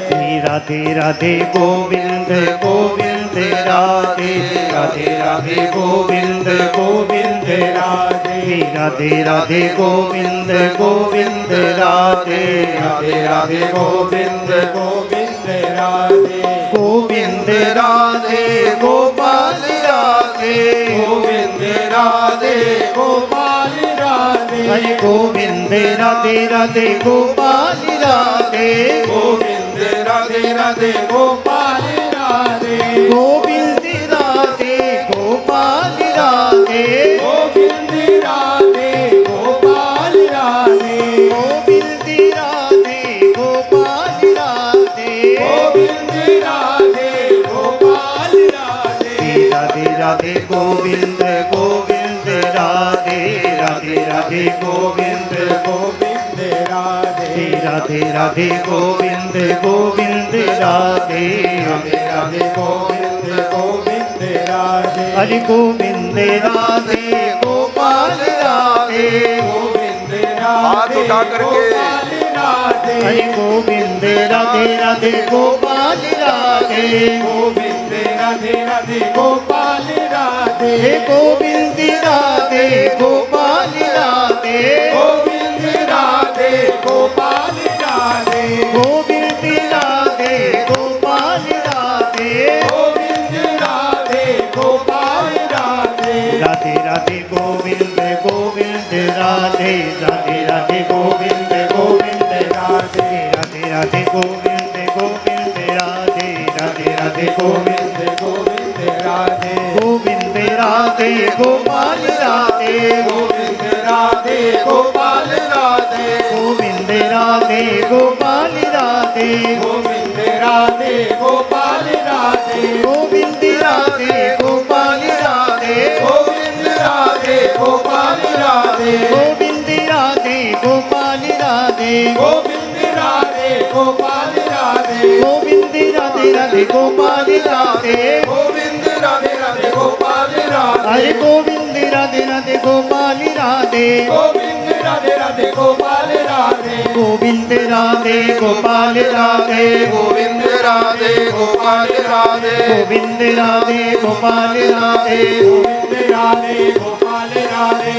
राधे राधे गोविंद गोविंद राधे, राधे राधे गोविंद गोविंद राधे, राधे राधे गोविंद गोविंद राधे, राधे राधे गोविंद गोविंद राधे, गोविंद राधे गोपाल राधे, गोविंद राधे गोपाल राधे, हरे गोविंद राधे राधे गोपाल राधे, गोविंद राधे राधे गोपाल राधे, गोविंद राधे गोपाल राधे, गोविंद राधे गोपाल राधे, गोविंद राधे गोपाल राधे, गोविंद राधे गोपाल राधे, राधे राधे गोविंद गोविंद राधे, राधे राधे गोविंद गोविंद राधे, राधे राधे गोविंद गोविंद राधे, राधे राधे गोविंद गोविंद राधे, हरि गोविंद राधे गोपाल राधे, गोविंद हाथ राधे उठा करके गोपाल राधे, हरि गोविंद राधे राधे गोपाल राधे, गोविंद राधे राधे गोपाल राधे, हे गोविंद राधे गोपाल राधे, गोविंद राधे गोपाल राधे, गोविंद राधे गोपाल राधे, गोविंद राधे गोपाल राधे, राधे राधे गोविंद गोविंद राधे, राधे राधे गोविंद गोविंद राधे, राधे राधे गोविंद गोविंद राधे, राधे राधे गोविंद गोविंद राधे, गोविंद राधे गोपाल राधे, गोविंद राधे गोपाल राधे, गोविंद राधे गोपाल राधे, गोविंद राधे गोपाल राधे, गोविंद राधे गोपाल राधे, गोविंद राधे गोपाल राधे, गोविंद राधे गोपाल राधे, गोविंद राधे गोपाल राधे, गोविंद राधे राधे गोपाल राधे, गोविंद राधे राधे गोपाल राधे, हरे गोविंद राधे राधे गोपाल राधे, गोविंद राधे राधे गोपाल राधे, गोविंद राधे गोपाल राधे, गोविंद राधे गोपाल राधे, गोविंद राधे गोपाल राधे, गोविंद राधे गोपाल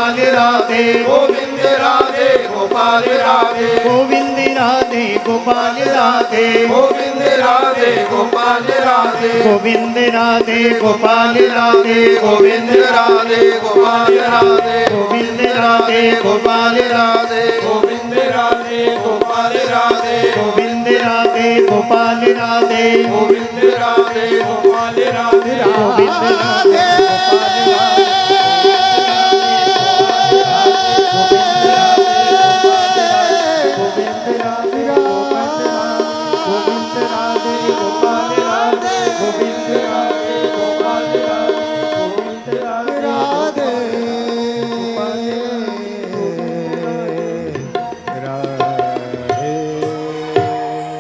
राधे, गोविंद राधे गोपाल राधे, गोविंद राधे गोपाल राधे, गोविंद राधे गोपाल राधे, गोविंद राधे गोपाल राधे, गोविंद राधे गोपाल राधे, गोविंद राधे गोपाल राधे, गोविंद राधे गोपाल राधे, गोविंद राधे गोपाल राधे, गोविंद राधे गोपाल राधे, गोविंद राधे गोपाल राधे, गोविंद राधे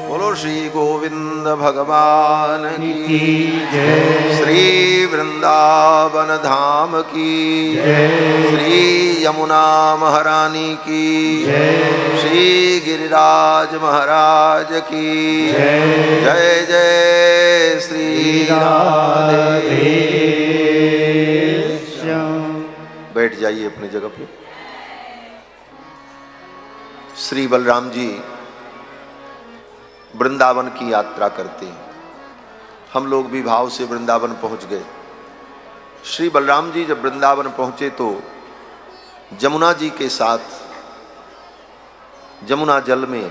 बोलो श्री गोविंद भगवान की जय, श्री वृंदावन धाम की श्री यमुना महारानी की श्री गिरिराज महाराज की जय जय श्री राधे। बैठ जाइए अपनी जगह पे। श्री बलराम जी वृंदावन की यात्रा करते हैं। हम लोग भी भाव से वृंदावन पहुंच गए। श्री बलराम जी जब वृंदावन पहुंचे तो जमुना जी के साथ जमुना जल में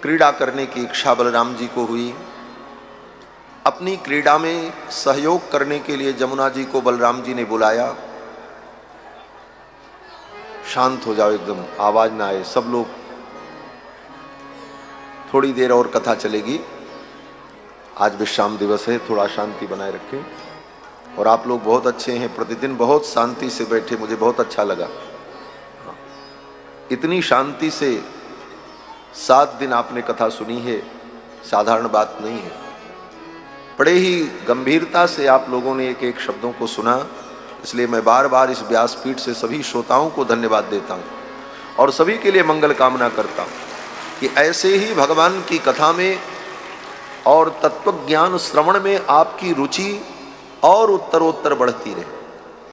क्रीड़ा करने की इच्छा बलराम जी को हुई। अपनी क्रीड़ा में सहयोग करने के लिए जमुना जी को बलराम जी ने बुलाया शांत हो जाओ, एकदम आवाज ना आए, सब लोग। थोड़ी देर और कथा चलेगी, आज विश्राम दिवस है, थोड़ा शांति बनाए रखें। और आप लोग बहुत अच्छे हैं, प्रतिदिन बहुत शांति से बैठे, मुझे बहुत अच्छा लगा। इतनी शांति से 7 दिन आपने कथा सुनी है, साधारण बात नहीं है। बड़े ही गंभीरता से आप लोगों ने एक एक शब्दों को सुना, इसलिए मैं बार बार इस व्यासपीठ से सभी श्रोताओं को धन्यवाद देता हूँ और सभी के लिए मंगल कामना करता हूँ कि ऐसे ही भगवान की कथा में और तत्व ज्ञान श्रवण में आपकी रुचि और उत्तरोत्तर बढ़ती रहे।